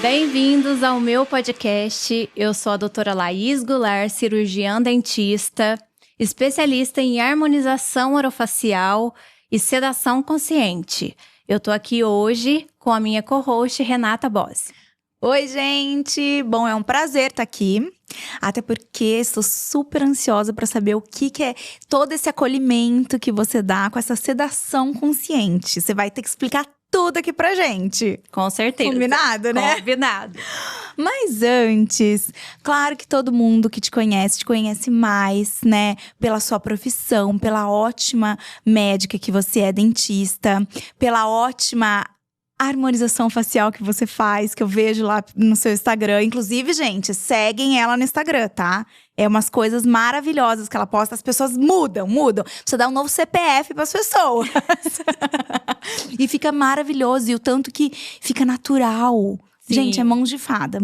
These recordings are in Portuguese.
Bem-vindos ao meu podcast. Eu sou a doutora Laís Goulart, cirurgiã dentista, especialista em harmonização orofacial e sedação consciente. Eu tô aqui hoje com a minha co-host, Renata Bossi. Oi, gente! Bom, é um prazer estar aqui. Até porque estou super ansiosa para saber o que é todo esse acolhimento que você dá com essa sedação consciente. Você vai ter que explicar tudo aqui pra gente. Com certeza. Combinado, né? Combinado. Mas antes, claro que todo mundo que te conhece mais, né? Pela sua profissão, pela ótima médica que você é, dentista, pela ótima harmonização facial que você faz, que eu vejo lá no seu Instagram. Inclusive, gente, seguem ela no Instagram, tá? É umas coisas maravilhosas que ela posta. As pessoas mudam. Você dá um novo CPF pras pessoas. E fica maravilhoso. E o tanto que fica natural. Sim. Gente, é mãos de fada.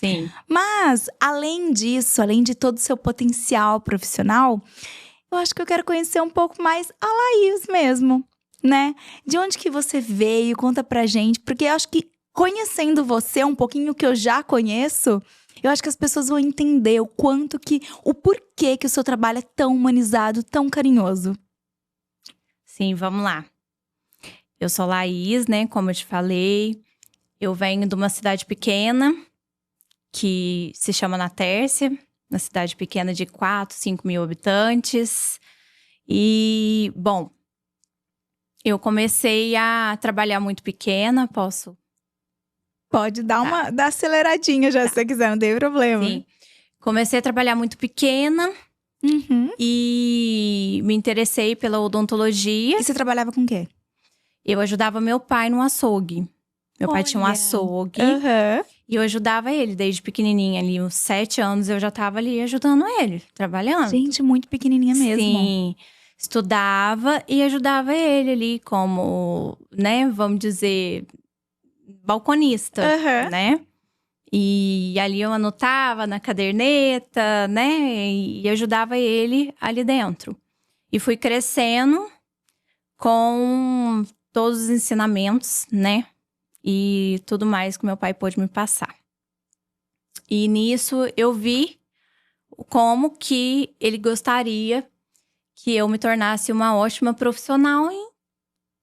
Sim. Mas, além disso, além de todo o seu potencial profissional, eu acho que eu quero conhecer um pouco mais a Laís mesmo, né? De onde que você veio? Conta pra gente. Porque eu acho que conhecendo você um pouquinho que eu já conheço, eu acho que as pessoas vão entender o porquê que o seu trabalho é tão humanizado, tão carinhoso. Sim, vamos lá. Eu sou Laís, né? Como eu te falei. Eu venho de uma cidade pequena, que se chama Natércia. Uma cidade pequena de 4, 5 mil habitantes. E, bom, eu comecei a trabalhar muito pequena, posso? Pode dar dar aceleradinha já, se você quiser, não tem problema. Sim. Comecei a trabalhar muito pequena e me interessei pela odontologia. E você trabalhava com o quê? Eu ajudava meu pai no açougue. Meu pai tinha um açougue. E eu ajudava ele desde pequenininha ali. Uns 7 anos eu já tava ali ajudando ele, trabalhando. Gente, muito pequenininha mesmo. Sim. Estudava e ajudava ele ali como, né, vamos dizer, balconista, né? E ali eu anotava na caderneta, né? E ajudava ele ali dentro. E fui crescendo com todos os ensinamentos, né? E tudo mais que meu pai pôde me passar. E nisso eu vi como que ele gostaria que eu me tornasse uma ótima profissional em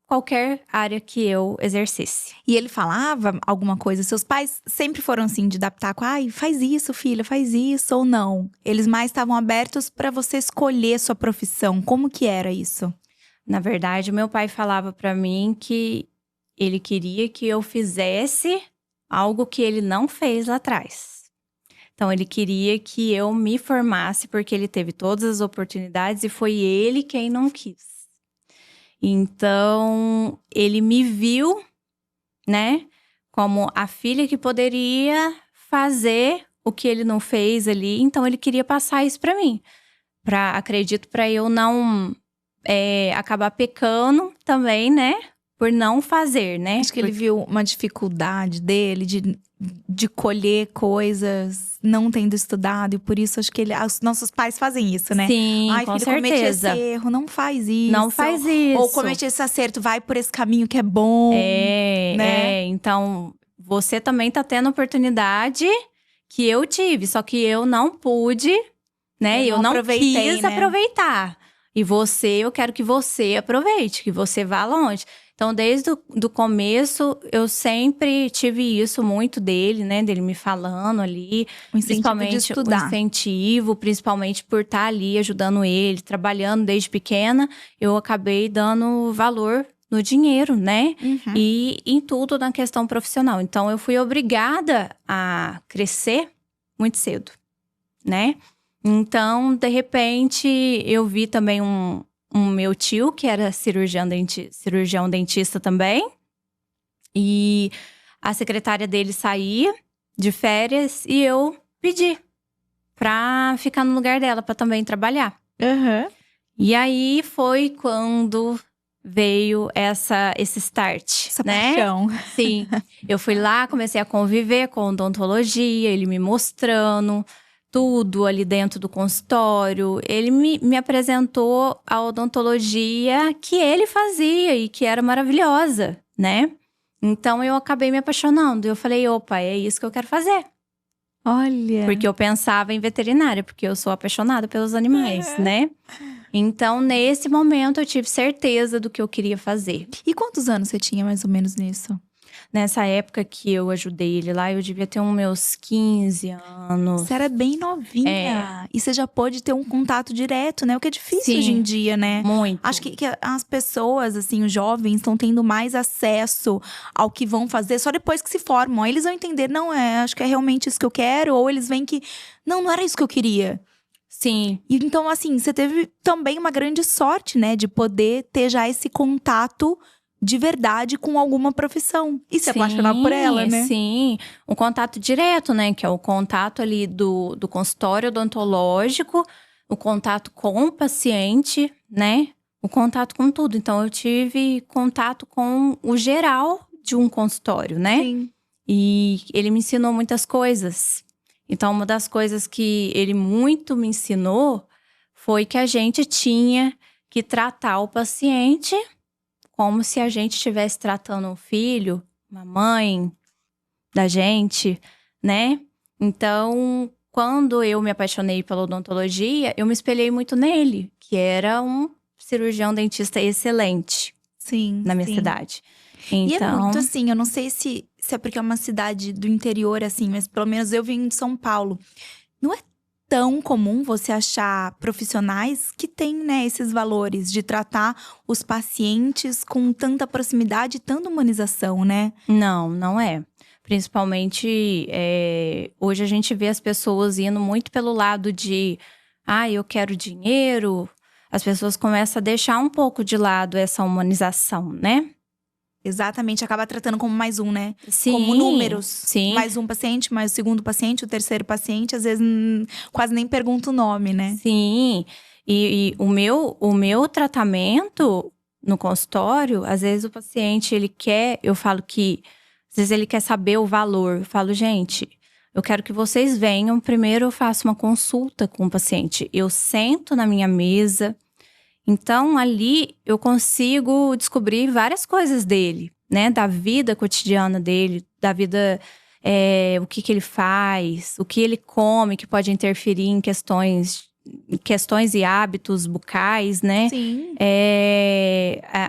qualquer área que eu exercesse. E ele falava alguma coisa? Seus pais sempre foram assim, de adaptar com… Ai, faz isso, filha, faz isso, ou não? Eles mais estavam abertos para você escolher sua profissão. Como que era isso? Na verdade, meu pai falava para mim que ele queria que eu fizesse algo que ele não fez lá atrás. Então, ele queria que eu me formasse, porque ele teve todas as oportunidades e foi ele quem não quis. Então, ele me viu, né, como a filha que poderia fazer o que ele não fez ali. Então, ele queria passar isso para mim. Acredito, para eu não acabar pecando também, né, por não fazer, né. Acho que ele viu uma dificuldade dele de colher coisas não tendo estudado. E por isso acho que os nossos pais fazem isso, né? Sim, ai, com filho, certeza. cometi esse erro, não faz isso. Não faz isso. Ou cometi esse acerto, vai por esse caminho que é bom. Né? Então você também tá tendo oportunidade que eu tive, só que eu não pude, né? Eu não quis aproveitar. E eu quero que você aproveite, que você vá longe. Então, desde o começo, eu sempre tive isso muito dele, né? Dele me falando ali. O incentivo de estudar. O incentivo, principalmente por estar ali ajudando ele, trabalhando desde pequena. Eu acabei dando valor no dinheiro, né? E em tudo na questão profissional. Então, eu fui obrigada a crescer muito cedo, né? Então, de repente, eu vi também um meu tio, que era cirurgião dentista também. E a secretária dele saía de férias e eu pedi pra ficar no lugar dela, pra também trabalhar. E aí foi quando veio esse start, essa né? paixão. Sim. Eu fui lá, comecei a conviver com odontologia, ele me mostrando tudo ali dentro do consultório. Ele me apresentou a odontologia que ele fazia e que era maravilhosa, né? Então, eu acabei me apaixonando. Eu falei, opa, é isso que eu quero fazer. Olha. Porque eu pensava em veterinária, porque eu sou apaixonada pelos animais, né? Então, nesse momento, eu tive certeza do que eu queria fazer. E quantos anos você tinha mais ou menos nisso? Nessa época que eu ajudei ele lá, eu devia ter uns meus 15 anos. Você era bem novinha. E você já pôde ter um contato direto, né? O que é difícil hoje em dia, né? Muito. Acho que as pessoas, assim, os jovens, estão tendo mais acesso ao que vão fazer só depois que se formam. Aí eles vão entender, não, acho que é realmente isso que eu quero. Ou eles veem que, não era isso que eu queria. Sim. E então, assim, você teve também uma grande sorte, né? De poder ter já esse contato de verdade com alguma profissão. E se apaixonar por ela, né? Sim, um contato direto, né? Que é o contato ali do consultório odontológico, o contato com o paciente, né? O contato com tudo. Então, eu tive contato com o geral de um consultório, né? Sim. E ele me ensinou muitas coisas. Então, uma das coisas que ele muito me ensinou foi que a gente tinha que tratar o paciente como se a gente estivesse tratando um filho, uma mãe da gente, né? Então, quando eu me apaixonei pela odontologia, eu me espelhei muito nele, que era um cirurgião dentista excelente. Sim, na minha sim. cidade. E é Então, muito assim, eu não sei se é porque é uma cidade do interior, assim, mas pelo menos eu vim de São Paulo. Não é tão comum você achar profissionais que têm, né, esses valores de tratar os pacientes com tanta proximidade e tanta humanização, né? não é. Principalmente, hoje a gente vê as pessoas indo muito pelo lado de… eu quero dinheiro. As pessoas começam a deixar um pouco de lado essa humanização, né? Exatamente, acaba tratando como mais um, né? Sim, como números. sim. Mais um paciente, mais o segundo paciente, o terceiro paciente. Às vezes, quase nem pergunta o nome, né? Sim, e o meu tratamento no consultório, às vezes o paciente, ele quer… Eu falo que, às vezes ele quer saber o valor. Eu falo, gente, eu quero que vocês venham. Primeiro eu faço uma consulta com o paciente. Eu sento na minha mesa… Então, ali eu consigo descobrir várias coisas dele, né? Da vida cotidiana dele, da vida, o que ele faz, o que ele come, que pode interferir em questões e hábitos bucais, né? Sim.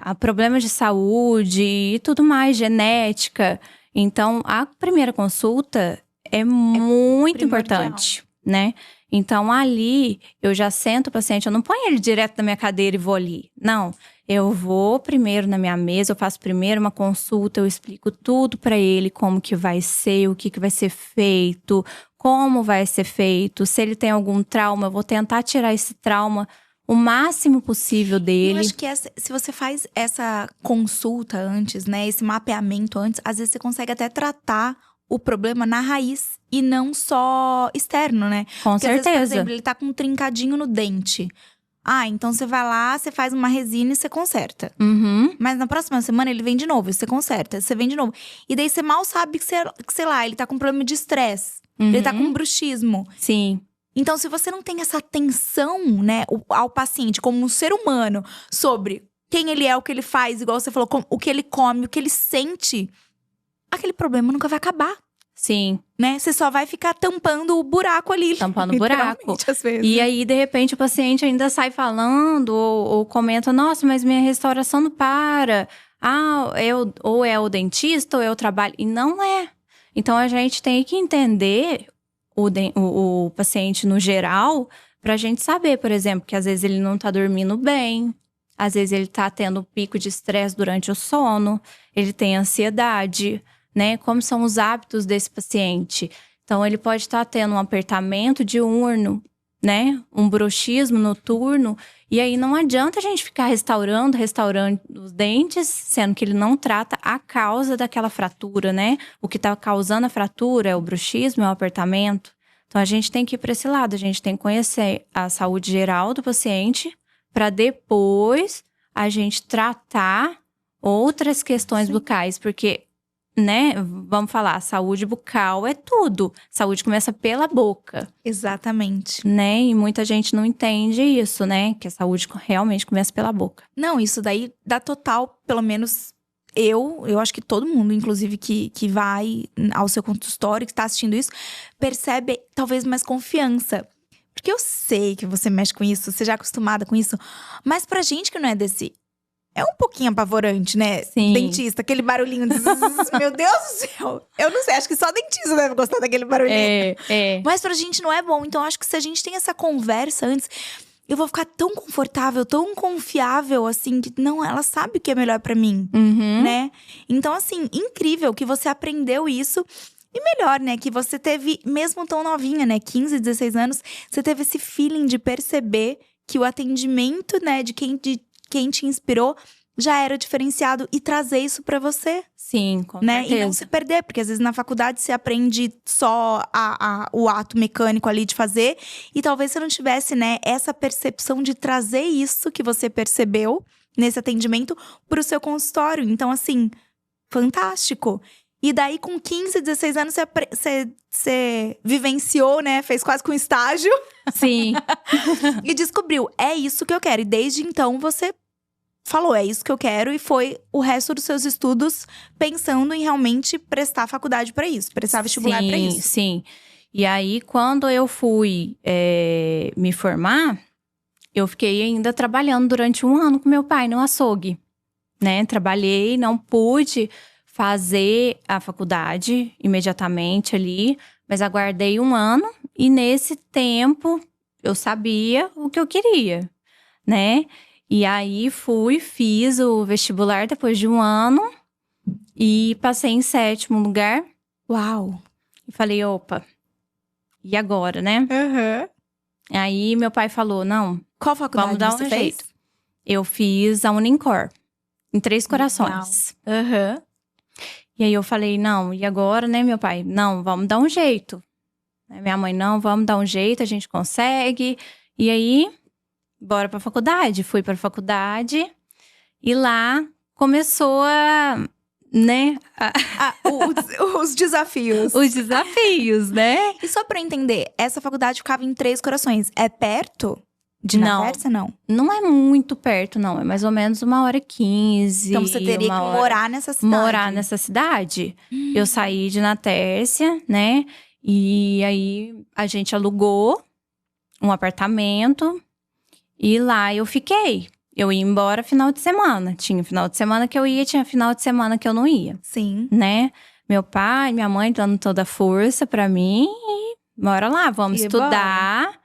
A problemas de saúde e tudo mais, genética. Então, a primeira consulta é muito importante, né? Então, ali, eu já sento o paciente, eu não ponho ele direto na minha cadeira e vou ali. Não, eu vou primeiro na minha mesa, eu faço primeiro uma consulta, eu explico tudo para ele, como que vai ser, o que vai ser feito, como vai ser feito. Se ele tem algum trauma, eu vou tentar tirar esse trauma o máximo possível dele. Eu acho que se você faz essa consulta antes, né, esse mapeamento antes, às vezes você consegue até tratar o problema na raiz e não só externo, né? Com Porque, certeza. Às vezes, por exemplo, ele tá com um trincadinho no dente. Então você vai lá, você faz uma resina e você conserta. Uhum. Mas na próxima semana ele vem de novo, você conserta, você vem de novo. E daí você mal sabe que, sei lá, ele tá com problema de estresse. Ele tá com bruxismo. Sim. Então, se você não tem essa atenção, né, ao paciente como um ser humano sobre quem ele é, o que ele faz, igual você falou, o que ele come, o que ele sente, aquele problema nunca vai acabar. Sim. Né? Você só vai ficar tampando o buraco ali. Tampando o buraco. Às vezes. E aí, de repente, o paciente ainda sai falando ou comenta: nossa, mas minha restauração não para. Ou é o dentista ou é o trabalho. E não é. Então, a gente tem que entender o paciente no geral pra gente saber, por exemplo, que às vezes ele não tá dormindo bem. Às vezes ele tá tendo pico de estresse durante o sono. Ele tem ansiedade, né? Como são os hábitos desse paciente. Então, ele pode estar tendo um apertamento diurno, né? Um bruxismo noturno. E aí, não adianta a gente ficar restaurando os dentes, sendo que ele não trata a causa daquela fratura, né? O que está causando a fratura é o bruxismo, é o apertamento. Então, a gente tem que ir para esse lado. A gente tem que conhecer a saúde geral do paciente para depois a gente tratar outras questões bucais. Porque, né, vamos falar, saúde bucal é tudo. Saúde começa pela boca. Exatamente. Né? E muita gente não entende isso, né? Que a saúde realmente começa pela boca. Não, isso daí dá total, pelo menos… eu acho que todo mundo, inclusive, que vai ao seu consultório, que está assistindo isso, percebe talvez mais confiança. Porque eu sei que você mexe com isso, você já é acostumada com isso. Mas pra gente que não é desse… É um pouquinho apavorante, né? Sim. Dentista, aquele barulhinho. Meu Deus do céu! Eu não sei, acho que só dentista deve gostar daquele barulhinho. Mas pra gente não é bom. Então, acho que se a gente tem essa conversa antes… Eu vou ficar tão confortável, tão confiável, assim, que não, ela sabe o que é melhor pra mim, né? Então, assim, incrível que você aprendeu isso. E melhor, né, que você teve, mesmo tão novinha, né, 15, 16 anos, você teve esse feeling de perceber que o atendimento, né, de quem te inspirou já era diferenciado e trazer isso pra você. Sim, com né? certeza. E não se perder, porque às vezes na faculdade você aprende só o ato mecânico ali de fazer. E talvez você não tivesse, né, essa percepção de trazer isso que você percebeu nesse atendimento pro seu consultório. Então, assim, fantástico. E daí, com 15, 16 anos, você vivenciou, né? Fez quase que um estágio. Sim. E descobriu, é isso que eu quero. E desde então, você falou, é isso que eu quero. E foi o resto dos seus estudos pensando em realmente prestar faculdade pra isso. Prestar vestibular pra isso. Sim. E aí, quando eu fui me formar, eu fiquei ainda trabalhando durante 1 ano com meu pai no açougue. Né? Trabalhei, não pude fazer a faculdade imediatamente ali, mas aguardei 1 ano e nesse tempo eu sabia o que eu queria, né? E aí fiz o vestibular depois de 1 ano e passei em 7º lugar. Uau! E falei, opa, e agora, né? Aí meu pai falou, não, qual faculdade vamos dar você um fez? jeito. Eu fiz a Unicor, em Três Corações. E aí eu falei, não, e agora, né, meu pai? Não, vamos dar um jeito. Minha mãe, não, vamos dar um jeito, a gente consegue. E aí, bora pra faculdade. Fui pra faculdade e lá começou né? Os desafios. Os desafios, né? E só pra entender, essa faculdade ficava em Três Corações. É perto de Natércia, não? Não é muito perto, não. É mais ou menos 1h15. Então você teria que morar nessa cidade. Morar nessa cidade. Eu saí de Natércia, né? E aí a gente alugou um apartamento. E lá eu fiquei. Eu ia embora final de semana. Tinha final de semana que eu ia, tinha final de semana que eu não ia. Sim. Né? Meu pai, minha mãe dando toda a força pra mim. E bora lá, vamos estudar.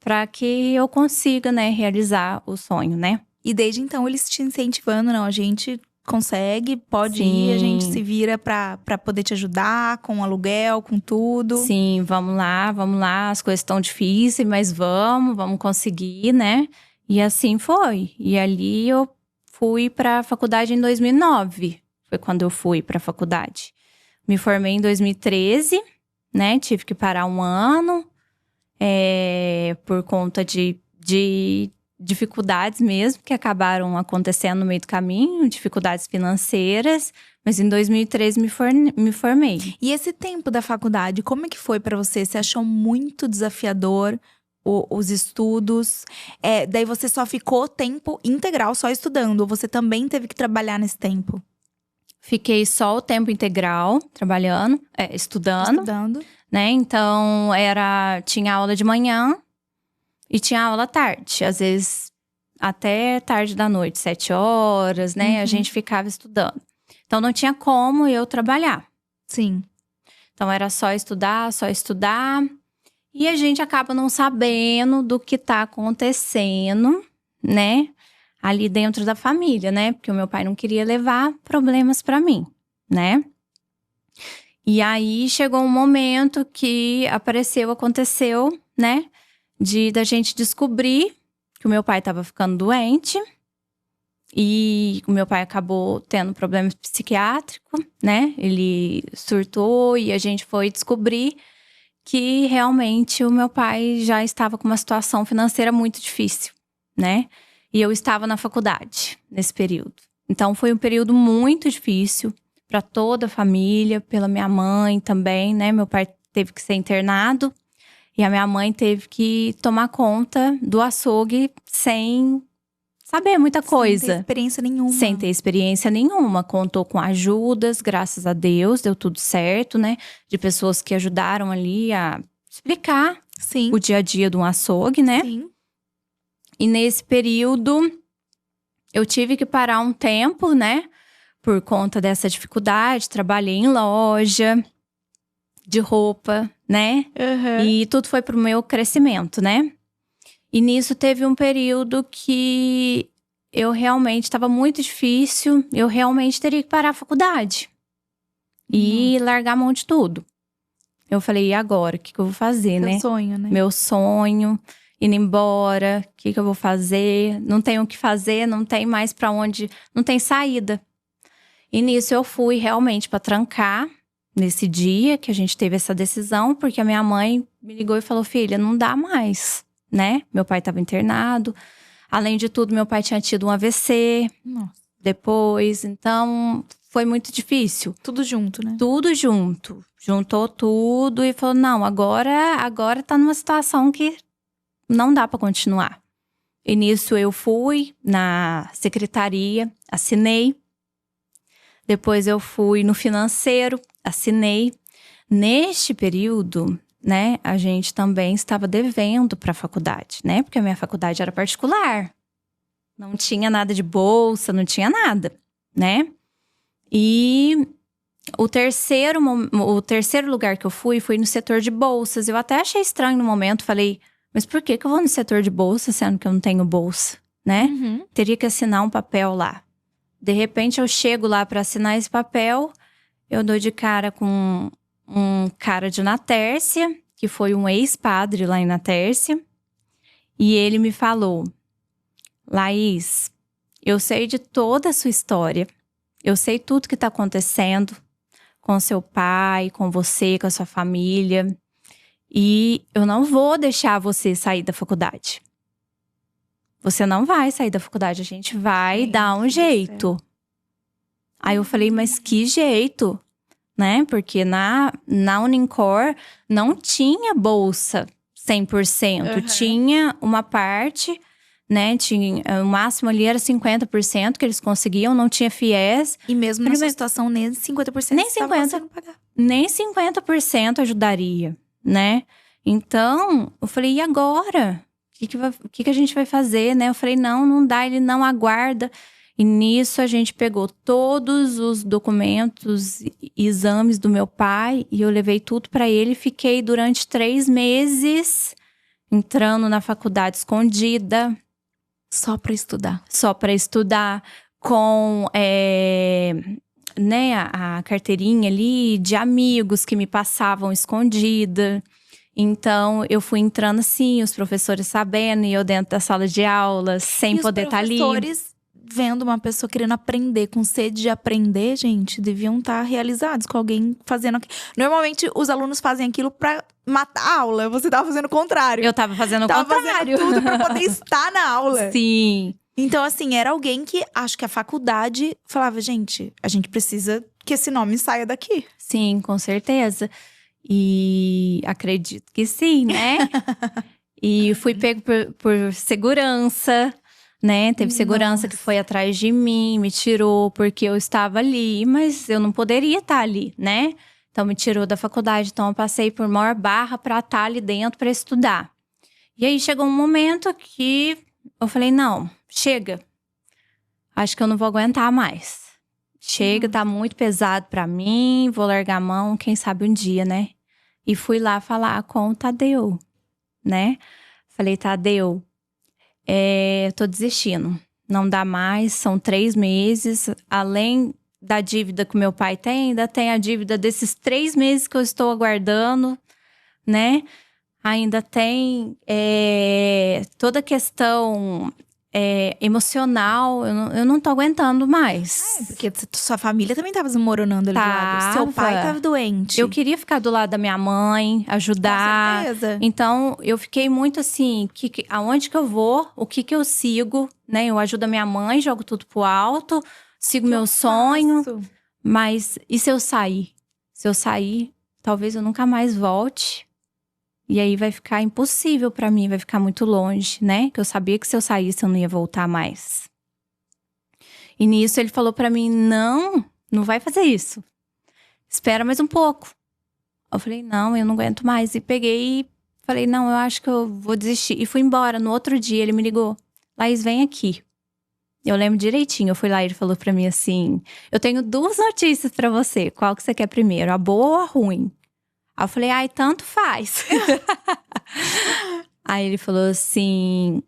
Pra que eu consiga, né, realizar o sonho, né? E desde então eles te incentivando, não, a gente consegue, pode ir, a gente se vira pra poder te ajudar com o aluguel, com tudo. Sim, vamos lá, as coisas estão difíceis, mas vamos conseguir, né? E assim foi. E ali eu fui pra faculdade em 2009, foi quando eu fui pra faculdade. Me formei em 2013, né, tive que parar 1 ano. Por conta de dificuldades mesmo, que acabaram acontecendo no meio do caminho, dificuldades financeiras. Mas em 2013 me formei. E esse tempo da faculdade, como é que foi pra você? Você achou muito desafiador os estudos? Daí você só ficou tempo integral só estudando? Ou você também teve que trabalhar nesse tempo? Fiquei só o tempo integral, trabalhando, estudando. Né? Então, tinha aula de manhã e tinha aula à tarde. Às vezes, até tarde da noite, 7 horas, né? A gente ficava estudando. Então, não tinha como eu trabalhar. Sim. Então, era só estudar. E a gente acaba não sabendo do que tá acontecendo, né? Ali dentro da família, né? Porque o meu pai não queria levar problemas pra mim, né? E aí, chegou um momento que aconteceu, né? Da gente descobrir que o meu pai estava ficando doente. E o meu pai acabou tendo problema psiquiátrico, né? Ele surtou e a gente foi descobrir que realmente o meu pai já estava com uma situação financeira muito difícil, né? E eu estava na faculdade nesse período. Então, foi um período muito difícil para toda a família, pela minha mãe também, né? Meu pai teve que ser internado e a minha mãe teve que tomar conta do açougue sem saber muita coisa. Sem ter experiência nenhuma. Sem ter experiência nenhuma. Contou com ajudas, graças a Deus, deu tudo certo, né? De pessoas que ajudaram ali a explicar o dia a dia de um açougue, né? Sim. E nesse período, eu tive que parar um tempo, né? Por conta dessa dificuldade. Trabalhei em loja de roupa, né? E tudo foi pro meu crescimento, né? E nisso teve um período que eu realmente estava muito difícil. Eu realmente teria que parar a faculdade. E largar a mão de tudo. Eu falei, e agora? O que eu vou fazer, né? Meu sonho, né? Meu sonho, indo embora. O que eu vou fazer? Não tenho o que fazer, não tem mais pra onde… Não tem saída. E nisso eu fui realmente pra trancar. Nesse dia que a gente teve essa decisão. Porque a minha mãe me ligou e falou, filha, não dá mais, né? Meu pai estava internado. Além de tudo, meu pai tinha tido um AVC. Nossa. Depois, então… Foi muito difícil. Tudo junto, né? Tudo junto. Juntou tudo e falou, não, agora tá numa situação que não dá pra continuar. E nisso eu fui na secretaria, assinei. Depois eu fui no financeiro, assinei. Neste período, né, a gente também estava devendo pra faculdade, né? Porque a minha faculdade era particular. Não tinha nada de bolsa, não tinha nada, né? E o terceiro lugar que eu fui no setor de bolsas. Eu até achei estranho no momento, falei, mas por que eu vou no setor de bolsas, sendo que eu não tenho bolsa, né? Teria que assinar um papel lá. De repente eu chego lá para assinar esse papel, eu dou de cara com um cara de Natércia, que foi um ex-padre lá em Natércia. E ele me falou, Laís, eu sei de toda a sua história. Eu sei tudo que tá acontecendo com seu pai, com você, com a sua família. E eu não vou deixar você sair da faculdade. Você não vai sair da faculdade, a gente vai dar um jeito. Aí eu falei, mas que jeito? Né? Porque na Unicor não tinha bolsa 100%. Tinha uma parte… Né, tinha, o máximo ali era 50% que eles conseguiam, não tinha FIES. E mesmo nessa situação, nem 50% nem 50%, pagar. Nem 50% ajudaria, né? Então, eu falei, e agora? O que a gente vai fazer, né? Eu falei, não dá, ele não aguarda. E nisso a gente pegou todos os documentos e exames do meu pai e eu levei tudo para ele. Fiquei durante 3 meses entrando na faculdade escondida. Só para estudar. Só para estudar, com né, a carteirinha ali de amigos que me passavam escondida. Então, eu fui entrando assim, os professores sabendo, e eu dentro da sala de aula, sem poder estar ali. Os professores vendo uma pessoa querendo aprender, com sede de aprender, gente, deviam estar realizados com alguém fazendo aquilo. Normalmente, os alunos fazem aquilo pra matar a aula. Você tava fazendo o contrário. Eu tava fazendo o contrário. Fazendo tudo pra poder estar na aula. Sim. Então, assim, era alguém que, acho que a faculdade falava, gente, a gente precisa que esse nome saia daqui. Sim, com certeza. E acredito que sim, né? E fui pego por segurança, né? Teve segurança que foi atrás de mim, me tirou porque eu estava ali. Mas eu não poderia estar ali, né? Então, me tirou da faculdade. Então, eu passei por maior barra para estar ali dentro para estudar. E aí, chegou um momento que eu falei, não, chega. Acho que eu não vou aguentar mais. Chega, tá muito pesado para mim. Vou largar a mão, quem sabe um dia, né? E fui lá falar com o Tadeu, né? Falei, Tadeu, tô desistindo. Não dá mais, são 3 meses. Além da dívida que o meu pai tem, ainda tem a dívida desses 3 meses que eu estou aguardando, né? Ainda tem toda a questão emocional. Eu não tô aguentando mais. Porque sua família também tava desmoronando ali do lado. Seu pai tava doente. Eu queria ficar do lado da minha mãe, ajudar. Com certeza. Então, eu fiquei muito assim, aonde que eu vou? O que eu sigo? Né? Eu ajudo a minha mãe, jogo tudo pro alto. Sigo meu sonho. Mas e se eu sair? Se eu sair, talvez eu nunca mais volte. E aí vai ficar impossível pra mim, vai ficar muito longe, né? Que eu sabia que se eu saísse eu não ia voltar mais. E nisso ele falou pra mim, não vai fazer isso. Espera mais um pouco. Eu falei, não, eu não aguento mais. E peguei e falei, não, eu acho que eu vou desistir. E fui embora. No outro dia ele me ligou, Laís, vem aqui. Eu lembro direitinho, eu fui lá e ele falou pra mim assim, eu tenho 2 notícias pra você, qual que você quer primeiro, a boa ou a ruim? Aí eu falei, ai, tanto faz. Aí ele falou assim,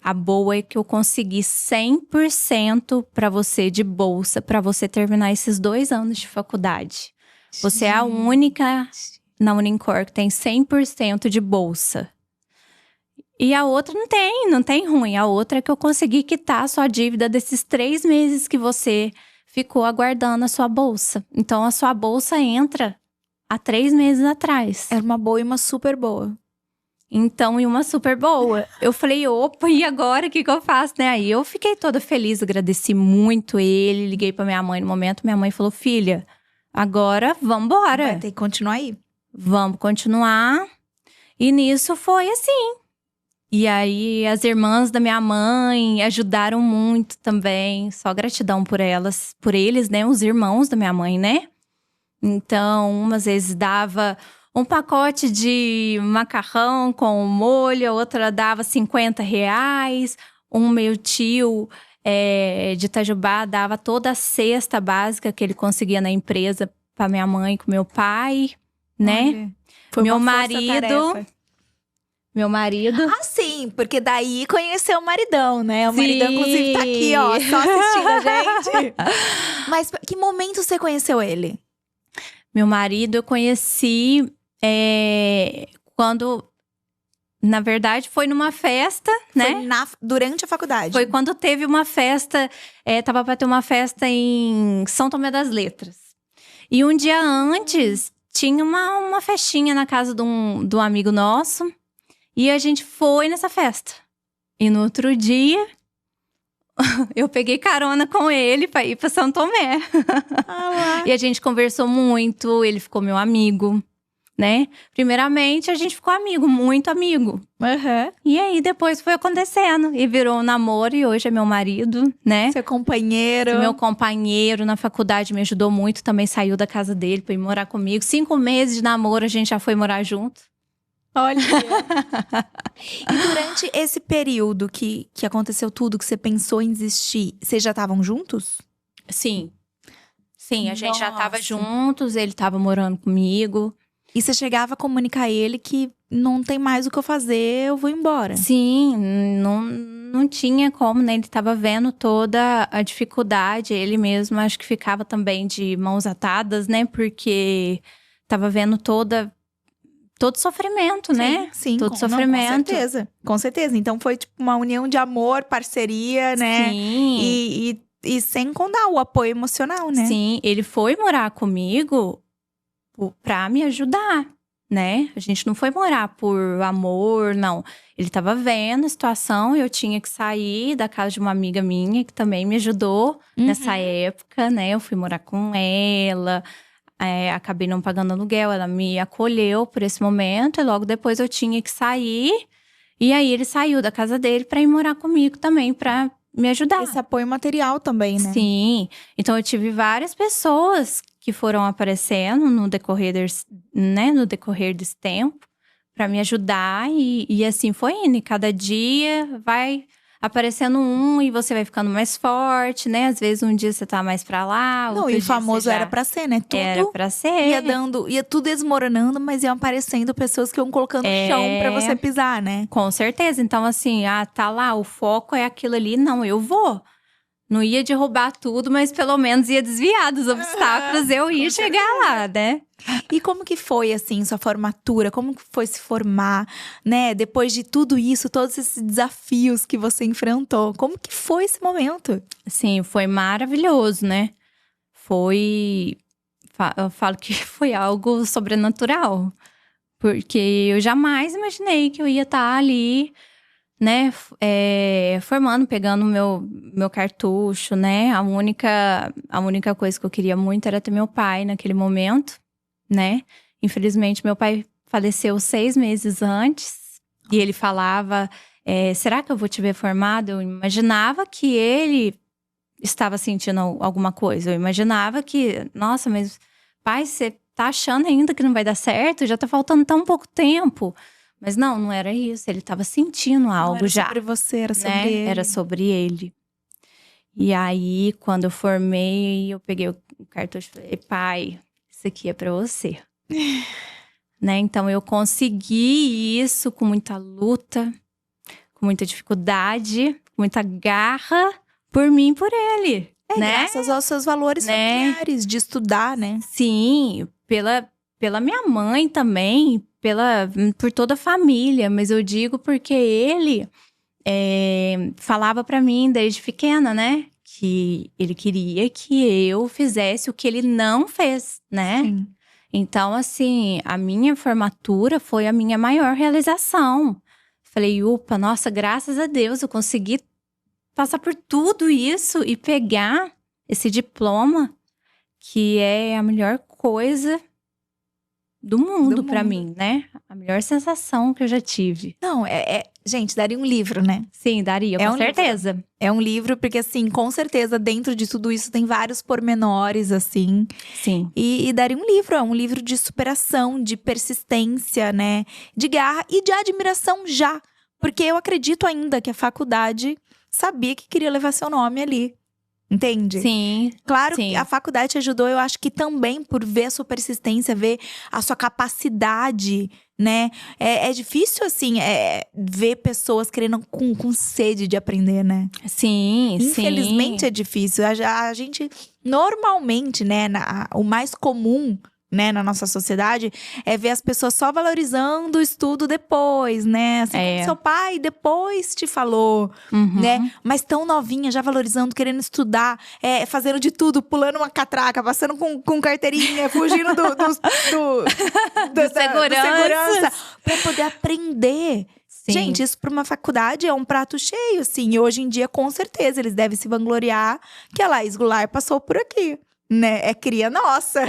a boa é que eu consegui 100% pra você de bolsa, pra você terminar esses 2 anos de faculdade. Você é a única na Unicor que tem 100% de bolsa. E a outra não tem ruim. A outra é que eu consegui quitar a sua dívida desses 3 meses que você ficou aguardando a sua bolsa. Então, a sua bolsa entra há 3 meses atrás. Era uma boa e uma super boa. Então, e uma super boa. Eu falei, opa, e agora o que eu faço, né? Aí eu fiquei toda feliz, agradeci muito ele. Liguei pra minha mãe no momento. Minha mãe falou, filha, agora vamos embora. Vai ter que continuar aí. Vamos continuar. E nisso foi assim. E aí, as irmãs da minha mãe ajudaram muito também. Só gratidão por elas, por eles, né? Os irmãos da minha mãe, né? Então, umas vezes dava um pacote de macarrão com molho, a outra dava R$50. Meu tio de Itajubá dava toda a cesta básica que ele conseguia na empresa para minha mãe com meu pai, né? Olha, foi meu uma marido. força-tarefa. Meu marido. Ah, sim, porque daí conheceu o maridão, né? O Sim. maridão, inclusive, tá aqui, ó, só assistindo a gente. Mas que momento você conheceu ele? Meu marido eu conheci quando, na verdade, foi numa festa, né? Foi durante a faculdade. Foi quando teve uma festa, tava pra ter uma festa em São Tomé das Letras. E um dia antes, tinha uma festinha na casa de um amigo nosso. E a gente foi nessa festa. E no outro dia, eu peguei carona com ele pra ir pra São Tomé. E a gente conversou muito, ele ficou meu amigo, né? Primeiramente, a gente ficou amigo, muito amigo. Uhum. E aí, depois foi acontecendo. E virou um namoro, e hoje é meu marido, né? Seu companheiro. Meu companheiro na faculdade me ajudou muito. Também saiu da casa dele pra ir morar comigo. 5 meses de namoro, a gente já foi morar junto. Olha. E durante esse período que aconteceu tudo, que você pensou em desistir, vocês já estavam juntos? Sim. Sim, a gente já tava Nossa. juntos, ele tava morando comigo. E você chegava a comunicar a ele que não tem mais o que eu fazer, eu vou embora. Sim, não tinha como, né? Ele tava vendo toda a dificuldade. Ele mesmo, acho que ficava também de mãos atadas, né? Porque tava vendo todo sofrimento, né? Sim, todo sofrimento. Com certeza. Com certeza. Então foi tipo uma união de amor, parceria, né? Sim. E sem contar o apoio emocional, né? Sim, ele foi morar comigo pra me ajudar, né? A gente não foi morar por amor, não. Ele tava vendo a situação, eu tinha que sair da casa de uma amiga minha, que também me ajudou nessa época, né? Eu fui morar com ela. Acabei não pagando aluguel, ela me acolheu por esse momento. E logo depois eu tinha que sair. E aí ele saiu da casa dele pra ir morar comigo também, pra me ajudar. Esse apoio material também, né? Sim. Então eu tive várias pessoas que foram aparecendo no decorrer desse tempo pra me ajudar. E assim foi indo. E cada dia vai aparecendo e você vai ficando mais forte, né? Às vezes um dia você tá mais pra lá, Não, outro e o dia famoso você já era pra ser, né? Tudo era pra ser. ia tudo desmoronando, mas iam aparecendo pessoas que iam colocando chão pra você pisar, né? Com certeza. Então, assim, tá lá, o foco é aquilo ali. Não, eu vou. Não ia derrubar tudo, mas pelo menos ia desviar dos obstáculos. Eu ia chegar lá, né? E como que foi, assim, sua formatura? Como que foi se formar, né? Depois de tudo isso, todos esses desafios que você enfrentou. Como que foi esse momento? Sim, foi maravilhoso, né? Eu falo que foi algo sobrenatural. Porque eu jamais imaginei que eu ia estar ali, né? Formando, pegando meu cartucho, né? A única coisa que eu queria muito era ter meu pai naquele momento, né? Infelizmente, meu pai faleceu 6 meses antes. E ele falava, será que eu vou te ver formado? Eu imaginava que ele estava sentindo alguma coisa. Eu imaginava que, nossa, mas pai, você tá achando ainda que não vai dar certo? Já tá faltando tão pouco tempo. Mas não era isso. Ele tava sentindo algo já. Não era sobre você, era sobre né? ele. Era sobre ele. E aí, quando eu formei, eu peguei o cartucho e falei, pai, isso aqui é pra você. né? Então, eu consegui isso com muita luta, com muita dificuldade, com muita garra, por mim e por ele. né? Graças aos seus valores familiares, de estudar, né? Sim, pela minha mãe também, por toda a família. Mas eu digo porque ele falava pra mim desde pequena, né? Que ele queria que eu fizesse o que ele não fez, né? Sim. Então, assim, a minha formatura foi a minha maior realização. Falei, upa, nossa, graças a Deus eu consegui passar por tudo isso e pegar esse diploma, que é a melhor coisa do mundo pra mim, né? A melhor sensação que eu já tive. Não, gente, daria um livro, né? Sim, daria, com certeza. Livro. É um livro, porque assim, com certeza, dentro de tudo isso tem vários pormenores, assim. Sim. E daria um livro, é um livro de superação, de persistência, né? De garra e de admiração já. Porque eu acredito ainda que a faculdade sabia que queria levar seu nome ali. Entende? Sim. Claro sim. que a faculdade te ajudou, eu acho que também por ver a sua persistência, ver a sua capacidade, né? É difícil, assim, ver pessoas querendo com sede de aprender, né? Sim, Infelizmente é difícil. A gente, normalmente, né, o mais comum, né, na nossa sociedade, é ver as pessoas só valorizando o estudo depois, né? Assim como seu pai depois te falou, né? Mas tão novinha, já valorizando, querendo estudar, fazendo de tudo, pulando uma catraca, passando com carteirinha, fugindo do segurança, pra poder aprender. Sim. Gente, isso para uma faculdade é um prato cheio, assim. E hoje em dia, com certeza, eles devem se vangloriar que a Laís Goulart passou por aqui. Né? É cria nossa.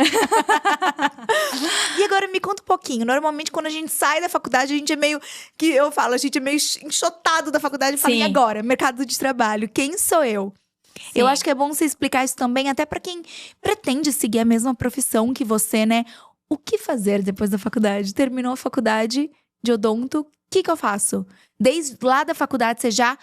E agora me conta um pouquinho. Normalmente, quando a gente sai da faculdade, a gente é meio… Que eu falo, a gente é meio enxotado da faculdade. E fala, e agora? Mercado de trabalho. Quem sou eu? Sim. Eu acho que é bom você explicar isso também, até para quem pretende seguir a mesma profissão que você, né? O que fazer depois da faculdade? Terminou a faculdade de odonto, o que eu faço? Desde lá da faculdade, você já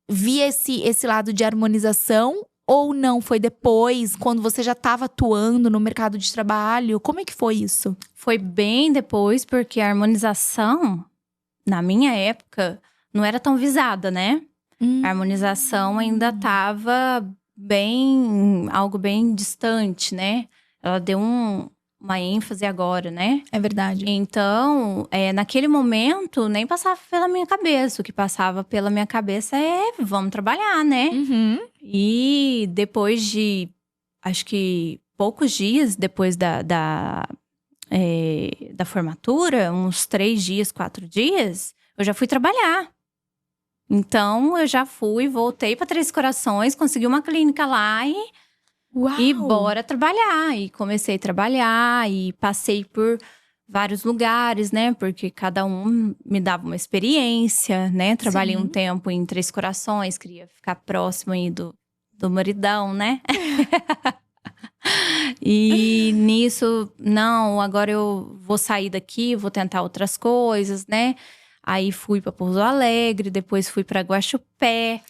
via esse lado de harmonização? Ou não, foi depois, quando você já estava atuando no mercado de trabalho? Como é que foi isso? Foi bem depois, porque a harmonização, na minha época, não era tão visada, né? A harmonização ainda estava algo bem distante, né? Ela deu uma ênfase agora, né? É verdade. Então, naquele momento, nem passava pela minha cabeça. O que passava pela minha cabeça vamos trabalhar, né? E depois de, acho que poucos dias depois da formatura, uns 3 dias, 4 dias, eu já fui trabalhar. Então, eu já voltei para Três Corações, consegui uma clínica lá e bora trabalhar. E comecei a trabalhar e passei por vários lugares, né? Porque cada um me dava uma experiência, né? Trabalhei um tempo em Três Corações, queria ficar próximo aí do maridão, né? E nisso, não, agora eu vou sair daqui, vou tentar outras coisas, né? Aí fui para Pouso Alegre, depois fui para Guaxupé.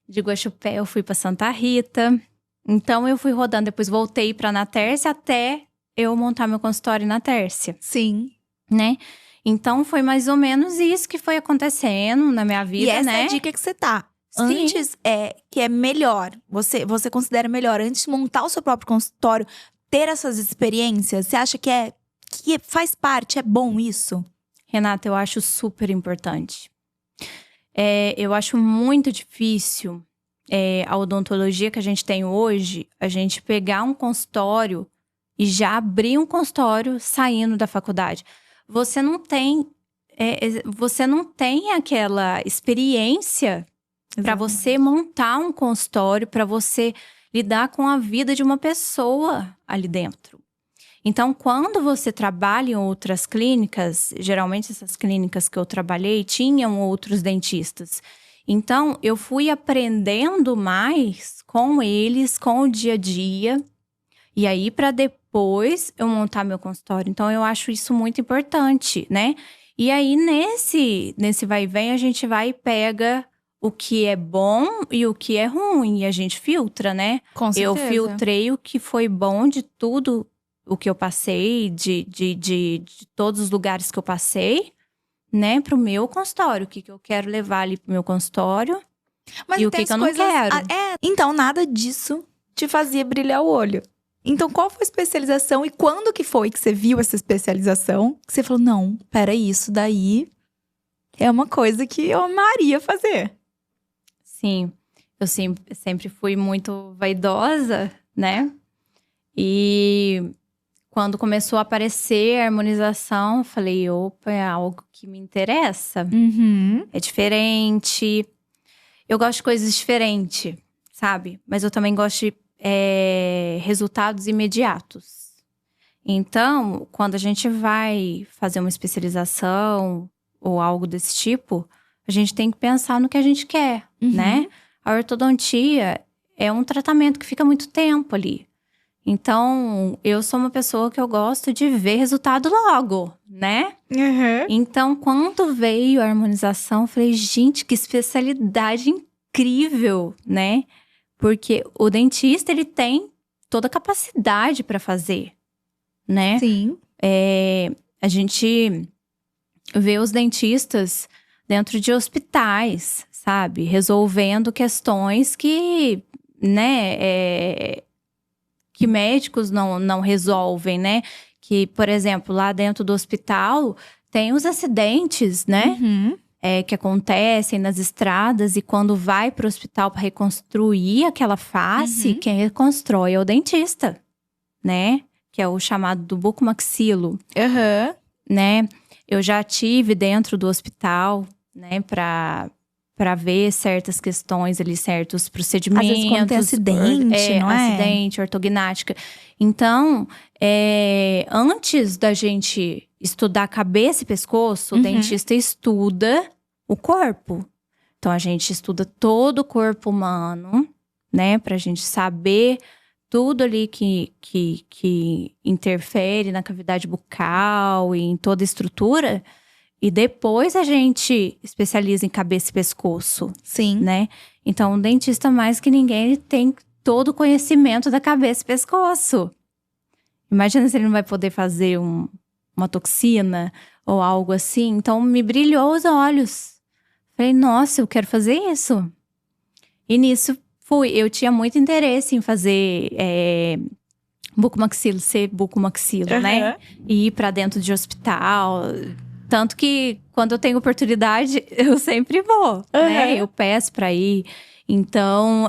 De Guaxupé eu fui para Santa Rita. Então eu fui rodando, depois voltei para Na Tércia até eu montar meu consultório na Tércia. Sim. Né? Então foi mais ou menos isso que foi acontecendo na minha vida, e essa né? É a dica que você tá. Sim. Antes que é melhor, você considera melhor, antes de montar o seu próprio consultório, ter essas experiências, você acha que faz parte, é bom isso? Renata, eu acho super importante. Eu acho muito difícil a odontologia que a gente tem hoje, a gente pegar um consultório e já abrir um consultório saindo da faculdade. Você não tem aquela experiência para você montar um consultório, para você lidar com a vida de uma pessoa ali dentro. Então, quando você trabalha em outras clínicas, geralmente essas clínicas que eu trabalhei tinham outros dentistas. Então, eu fui aprendendo mais com eles, com o dia a dia. E aí, para depois eu montar meu consultório. Então, eu acho isso muito importante, né? E aí, nesse vai e vem, a gente vai e pega o que é bom e o que é ruim. E a gente filtra, né? Com certeza. Eu filtrei o que foi bom de tudo o que eu passei, de todos os lugares que eu passei, né? Pro meu consultório. O que eu quero levar ali pro meu consultório Mas e o que eu não quero. Então, nada disso te fazia brilhar o olho. Então, qual foi a especialização e quando que foi que você viu essa especialização? Que você falou, não, peraí, isso daí é uma coisa que eu amaria fazer. Sim, eu sempre fui muito vaidosa, né? E quando começou a aparecer a harmonização, eu falei, opa, é algo que me interessa. Uhum. É diferente. Eu gosto de coisas diferentes, sabe? Mas eu também gosto de resultados imediatos. Então, quando a gente vai fazer uma especialização ou algo desse tipo, a gente tem que pensar no que a gente quer, né? A ortodontia é um tratamento que fica muito tempo ali. Então, eu sou uma pessoa que eu gosto de ver resultado logo, né? Uhum. Então, quando veio a harmonização, eu falei, gente, que especialidade incrível, né? Porque o dentista, ele tem toda a capacidade para fazer, né? Sim. A gente vê os dentistas dentro de hospitais, sabe? Resolvendo questões que, né, que médicos não resolvem, né? Que, por exemplo, lá dentro do hospital tem os acidentes, né? Uhum. Que acontecem nas estradas. E quando vai para o hospital para reconstruir aquela face, quem reconstrói é o dentista, né? Que é o chamado do bucomaxilo, Uhum. né? Eu já tive dentro do hospital, né? Para ver certas questões ali, certos procedimentos. Às vezes quando tem acidente, não é? Acidente, ortognática. Então, antes da gente estudar cabeça e pescoço, o dentista estuda o corpo. Então, a gente estuda todo o corpo humano, né? Pra gente saber tudo ali que interfere na cavidade bucal e em toda a estrutura. E depois a gente especializa em cabeça e pescoço. Sim. Né? Então, o dentista, mais que ninguém, ele tem todo o conhecimento da cabeça e pescoço. Imagina se ele não vai poder fazer uma toxina ou algo assim. Então, me brilhou os olhos. Falei, nossa, eu quero fazer isso. E nisso, eu tinha muito interesse em fazer bucomaxilo, ser bucomaxilo, né? E ir pra dentro de hospital. Tanto que, quando eu tenho oportunidade, eu sempre vou, né? Eu peço pra ir. Então,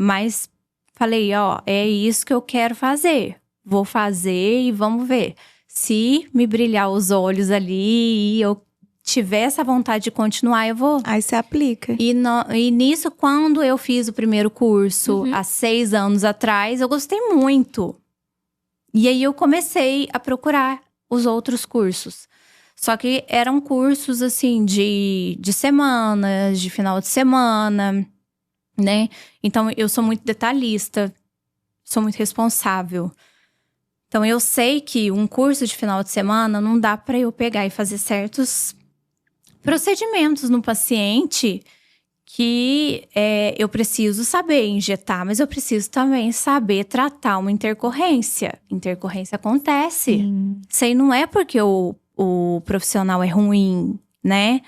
mas falei, ó, é isso que eu quero fazer. Vou fazer e vamos ver. Se me brilhar os olhos ali e eu tiver essa vontade de continuar, eu vou. Aí você aplica. E nisso, quando eu fiz o primeiro curso, há 6 anos atrás, eu gostei muito. E aí, eu comecei a procurar os outros cursos. Só que eram cursos, assim, de semanas, de final de semana, né? Então, eu sou muito detalhista, sou muito responsável. Então, eu sei que um curso de final de semana não dá para eu pegar e fazer certos procedimentos no paciente que eu preciso saber injetar, mas eu preciso também saber tratar uma intercorrência. Intercorrência acontece. Isso aí não é porque o profissional é ruim, né?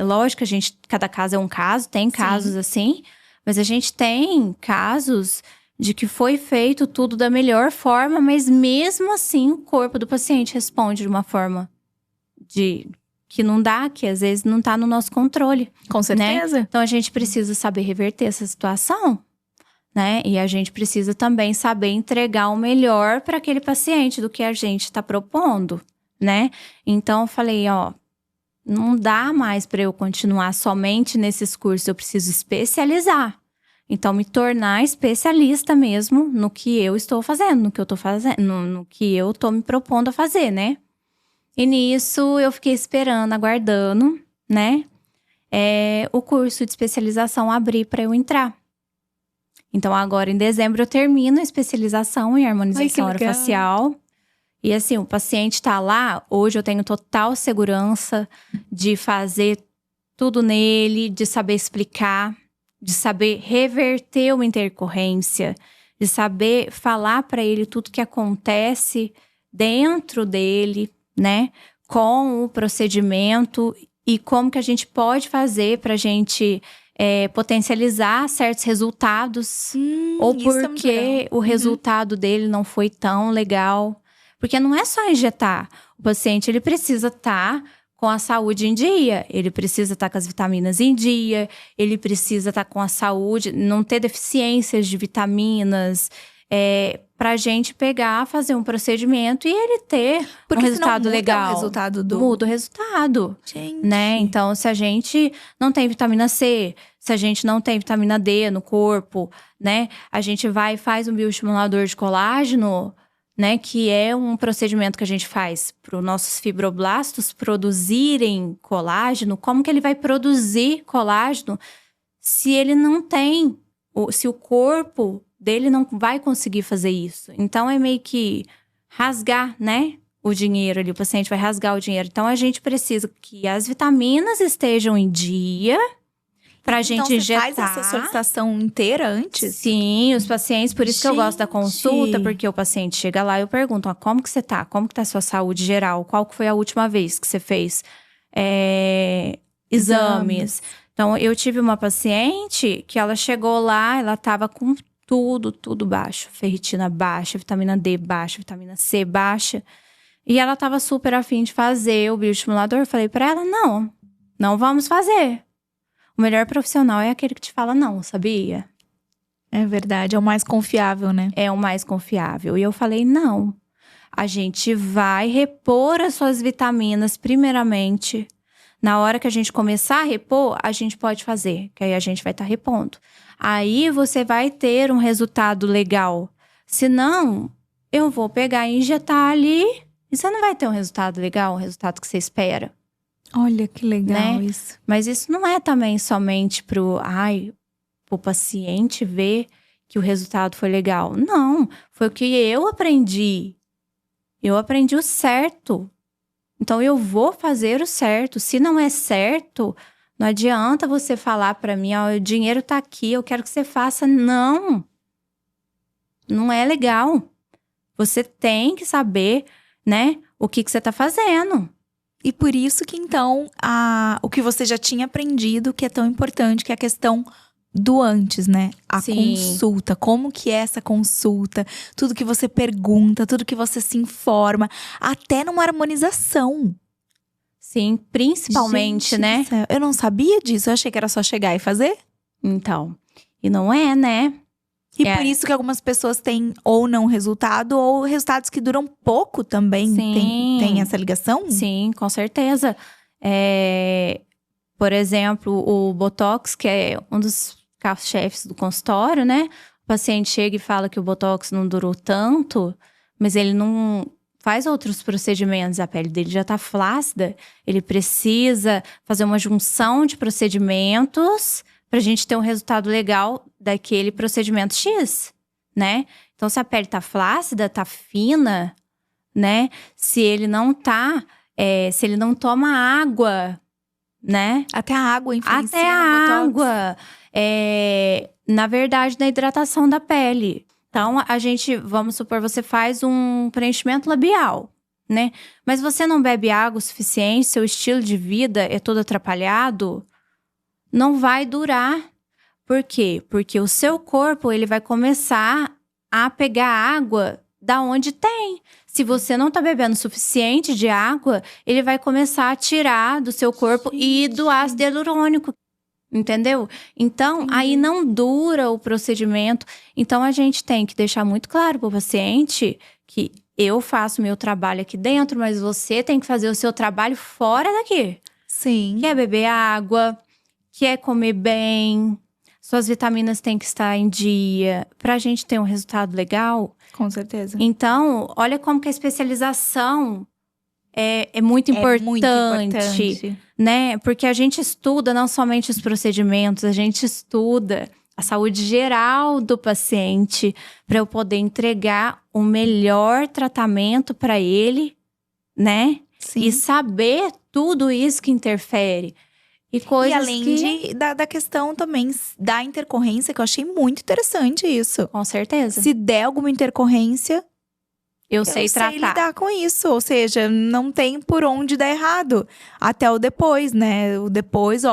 Lógico que cada caso é um caso, tem casos assim, mas a gente tem casos de que foi feito tudo da melhor forma, mas mesmo assim o corpo do paciente responde de uma forma que não dá, que às vezes não tá no nosso controle. Com certeza. Né? Então a gente precisa saber reverter essa situação, né? E a gente precisa também saber entregar o melhor para aquele paciente do que a gente está propondo, né? Então eu falei, ó, não dá mais para eu continuar somente nesses cursos, eu preciso especializar. Então, me tornar especialista mesmo no que eu estou fazendo, no que eu tô fazendo, no que eu tô me propondo a fazer, né? E nisso, eu fiquei esperando, aguardando, né? O curso de especialização abrir para eu entrar. Então, agora em dezembro, eu termino a especialização em harmonização orofacial. E assim, o paciente tá lá, hoje eu tenho total segurança de fazer tudo nele, de saber explicar, de saber reverter uma intercorrência, de saber falar para ele tudo que acontece dentro dele, né? Com o procedimento e como que a gente pode fazer pra gente potencializar certos resultados. Ou porque o resultado dele não foi tão legal. Porque não é só injetar. O paciente, ele precisa estar com a saúde em dia. Ele precisa estar com as vitaminas em dia. Ele precisa estar com a saúde, não ter deficiências de vitaminas. Pra gente pegar, fazer um procedimento e ele ter um resultado legal. Muda o resultado. Gente. Né? Então, se a gente não tem vitamina C, se a gente não tem vitamina D no corpo, né? A gente vai e faz um bioestimulador de colágeno, né, que é um procedimento que a gente faz para os nossos fibroblastos produzirem colágeno. Como que ele vai produzir colágeno se ele não tem, se o corpo dele não vai conseguir fazer isso? Então, é meio que rasgar, né, o dinheiro ali. O paciente vai rasgar o dinheiro. Então, a gente precisa que as vitaminas estejam em dia pra gente injetar. Então, você faz essa solicitação inteira antes? Sim, os pacientes, por isso que eu gosto da consulta, porque o paciente chega lá e eu pergunto, como que você tá? Como que tá a sua saúde geral? Qual que foi a última vez que você fez exames? Então, eu tive uma paciente que ela chegou lá, ela tava com tudo baixo. Ferritina baixa, vitamina D baixa, vitamina C baixa. E ela tava super afim de fazer o bioestimulador. Eu falei pra ela, não vamos fazer. O melhor profissional é aquele que te fala não, sabia? É verdade, é o mais confiável, né? É o mais confiável. E eu falei, não. A gente vai repor as suas vitaminas primeiramente. Na hora que a gente começar a repor, a gente pode fazer. Que aí a gente vai estar repondo. Aí você vai ter um resultado legal. Senão, eu vou pegar e injetar ali. E você não vai ter um resultado legal, um resultado que você espera. Olha que legal, né? isso. Mas isso não é também somente pro paciente ver que o resultado foi legal. Não, foi o que eu aprendi. Eu aprendi o certo. Então, eu vou fazer o certo. Se não é certo, não adianta você falar pra mim, o dinheiro tá aqui, eu quero que você faça. Não. Não é legal. Você tem que saber, né, o que você tá fazendo. E por isso que, então, o que você já tinha aprendido, que é tão importante, que é a questão do antes, né? A consulta, como que é essa consulta, tudo que você pergunta, tudo que você se informa, até numa harmonização. Sim, principalmente, gente, né? Eu não sabia disso, eu achei que era só chegar e fazer. Então, e não é, né? E por isso que algumas pessoas têm ou não resultado, ou resultados que duram pouco também. Sim. Tem essa ligação? Sim, com certeza. Por exemplo, o Botox, que é um dos carros-chefes do consultório, né? O paciente chega e fala que o Botox não durou tanto, mas ele não faz outros procedimentos. A pele dele já tá flácida. Ele precisa fazer uma junção de procedimentos pra gente ter um resultado legal daquele procedimento X, né? Então, se a pele tá flácida, tá fina, né? Se ele não tá… se ele não toma água, né? Até a água influencia Até a no Botox. água. Na verdade, na hidratação da pele. Então, a gente… Vamos supor, você faz um preenchimento labial, né? Mas você não bebe água o suficiente, seu estilo de vida é todo atrapalhado… Não vai durar. Por quê? Porque o seu corpo, ele vai começar a pegar água da onde tem. Se você não tá bebendo o suficiente de água, ele vai começar a tirar do seu corpo e do ácido hialurônico. Entendeu? Então, aí não dura o procedimento. Então, a gente tem que deixar muito claro pro paciente que eu faço meu trabalho aqui dentro, mas você tem que fazer o seu trabalho fora daqui. Sim. Quer beber água… Quer comer bem, suas vitaminas têm que estar em dia, pra gente ter um resultado legal. Com certeza. Então, olha como que a especialização é muito importante, muito importante, né? Porque a gente estuda não somente os procedimentos, a gente estuda a saúde geral do paciente para eu poder entregar o melhor tratamento para ele, né? Sim. E saber tudo isso que interfere. E coisas além da questão também da intercorrência, que eu achei muito interessante isso. Com certeza. Se der alguma intercorrência, eu sei tratar. Sei lidar com isso. Ou seja, não tem por onde dar errado. Até o depois, né? O depois,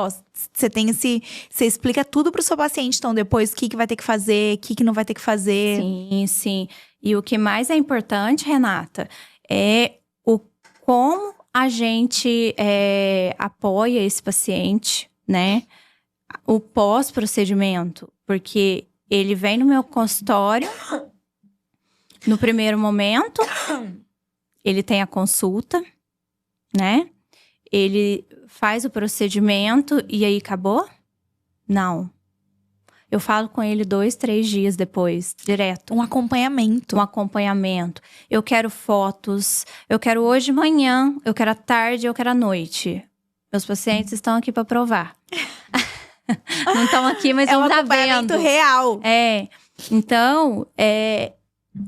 você tem você explica tudo pro seu paciente. Então, depois, o que vai ter que fazer, o que não vai ter que fazer. Sim, sim. E o que mais é importante, Renata, é como a gente apoia esse paciente, né? O pós-procedimento. Porque ele vem no meu consultório, no primeiro momento, ele tem a consulta, né? Ele faz o procedimento e aí acabou? Não. Eu falo com ele 2, 3 dias depois, direto. Um acompanhamento. Um acompanhamento. Eu quero fotos, eu quero hoje de manhã, eu quero à tarde, eu quero à noite. Meus pacientes estão aqui para provar. Não estão aqui, mas não tá vendo. É um acompanhamento real. Então,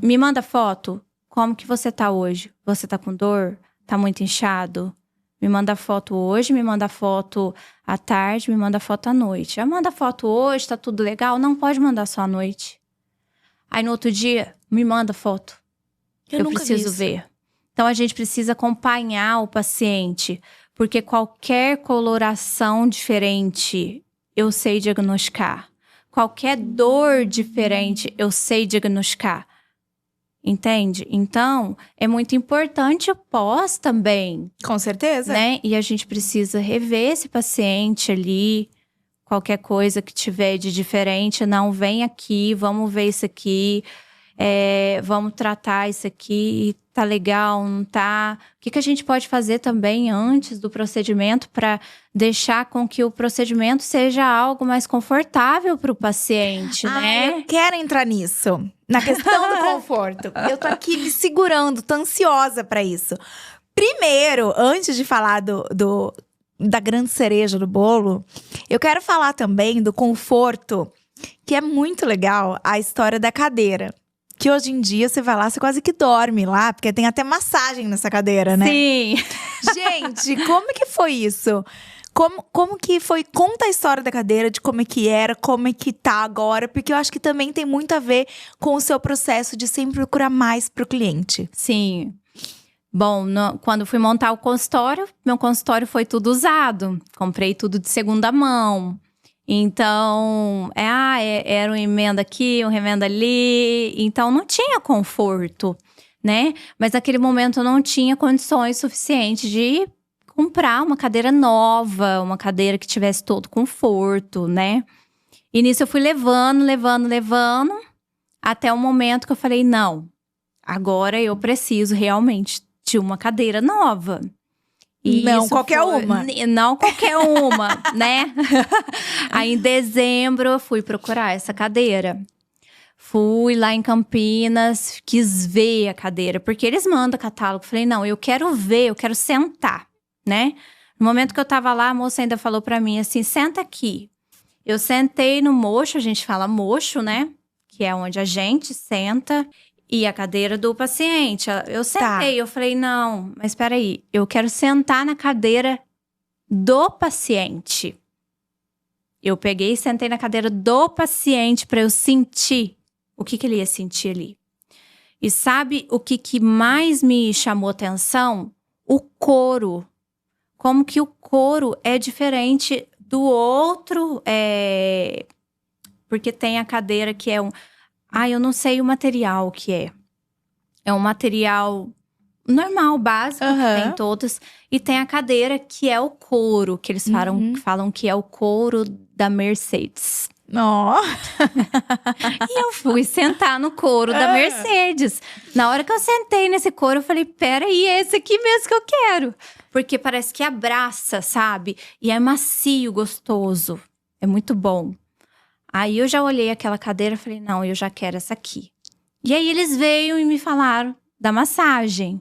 me manda foto. Como que você tá hoje? Você tá com dor? Tá muito inchado? Me manda foto hoje, me manda foto à tarde, me manda foto à noite. Manda foto hoje, tá tudo legal? Não pode mandar só à noite. Aí no outro dia, me manda foto. Eu preciso ver. Então a gente precisa acompanhar o paciente. Porque qualquer coloração diferente, eu sei diagnosticar. Qualquer dor diferente, eu sei diagnosticar. Entende? Então, é muito importante o pós também. Com certeza. Né? E a gente precisa rever esse paciente ali. Qualquer coisa que tiver de diferente, não, vem aqui, vamos ver isso aqui. Vamos tratar isso aqui, tá legal, não tá? O que a gente pode fazer também antes do procedimento para deixar com que o procedimento seja algo mais confortável para o paciente, né? Eu quero entrar nisso, na questão do conforto. Eu tô aqui me segurando, tô ansiosa para isso. Primeiro, antes de falar da grande cereja do bolo, eu quero falar também do conforto, que é muito legal, a história da cadeira. Que hoje em dia, você vai lá, você quase que dorme lá, porque tem até massagem nessa cadeira, né? Sim! Gente, como que foi isso? Como que foi? Conta a história da cadeira, de como é que era, como é que tá agora. Porque eu acho que também tem muito a ver com o seu processo de sempre procurar mais pro cliente. Sim. Bom, quando fui montar o consultório, meu consultório foi tudo usado. Comprei tudo de segunda mão. Então, era uma emenda aqui, uma emenda ali. Então, não tinha conforto, né? Mas naquele momento eu não tinha condições suficientes de comprar uma cadeira nova, uma cadeira que tivesse todo conforto, né? E nisso eu fui levando, até o momento que eu falei, não, agora eu preciso realmente de uma cadeira nova. E não qualquer uma. Não qualquer uma, né? Aí em dezembro eu fui procurar essa cadeira. Fui lá em Campinas, quis ver a cadeira, porque eles mandam catálogo. Falei, não, eu quero ver, eu quero sentar, né? No momento que eu tava lá, a moça ainda falou pra mim assim, senta aqui. Eu sentei no mocho, a gente fala mocho, né? Que é onde a gente senta. E a cadeira do paciente. Eu sentei, eu falei, não, mas espera aí. Eu quero sentar na cadeira do paciente. Eu peguei e sentei na cadeira do paciente para eu sentir o que ele ia sentir ali. E sabe o que mais me chamou atenção? O couro. Como que o couro é diferente do outro. Porque tem a cadeira que é eu não sei o material que é. É um material normal, básico, que tem todos. E tem a cadeira que é o couro, que eles falam que é o couro da Mercedes. E eu fui sentar no couro da Mercedes. Na hora que eu sentei nesse couro, eu falei, peraí, é esse aqui mesmo que eu quero. Porque parece que abraça, sabe? E é macio, gostoso. É muito bom. Aí eu já olhei aquela cadeira e falei, não, eu já quero essa aqui. E aí eles veio e me falaram da massagem.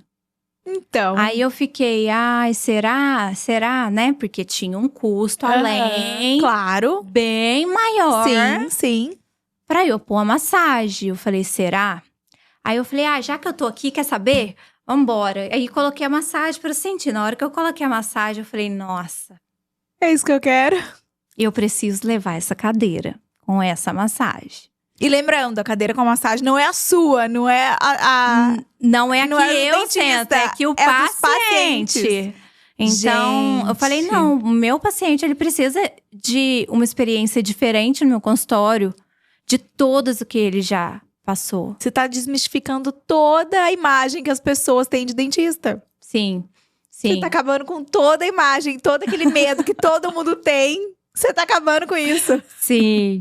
Então. Aí eu fiquei, ai, será? Será, né? Porque tinha um custo além. Claro. Bem maior. Sim. Pra eu pôr a massagem. Eu falei, será? Aí eu falei, já que eu tô aqui, quer saber? Vambora. Aí coloquei a massagem pra sentir. Na hora que eu coloquei a massagem, eu falei, nossa. É isso que eu quero. Eu preciso levar essa cadeira com essa massagem. E lembrando, a cadeira com a massagem não é a sua, não é Não é a não que é eu dentista, sento, é que o é a dos pacientes. paciente. Então, eu falei, Gente. não, o meu paciente, ele precisa de uma experiência diferente no meu consultório, de todas o que ele já passou. Você tá desmistificando toda a imagem que as pessoas têm de dentista. Sim. Você tá acabando com toda a imagem, todo aquele medo que todo mundo tem. Você tá acabando com isso. Sim.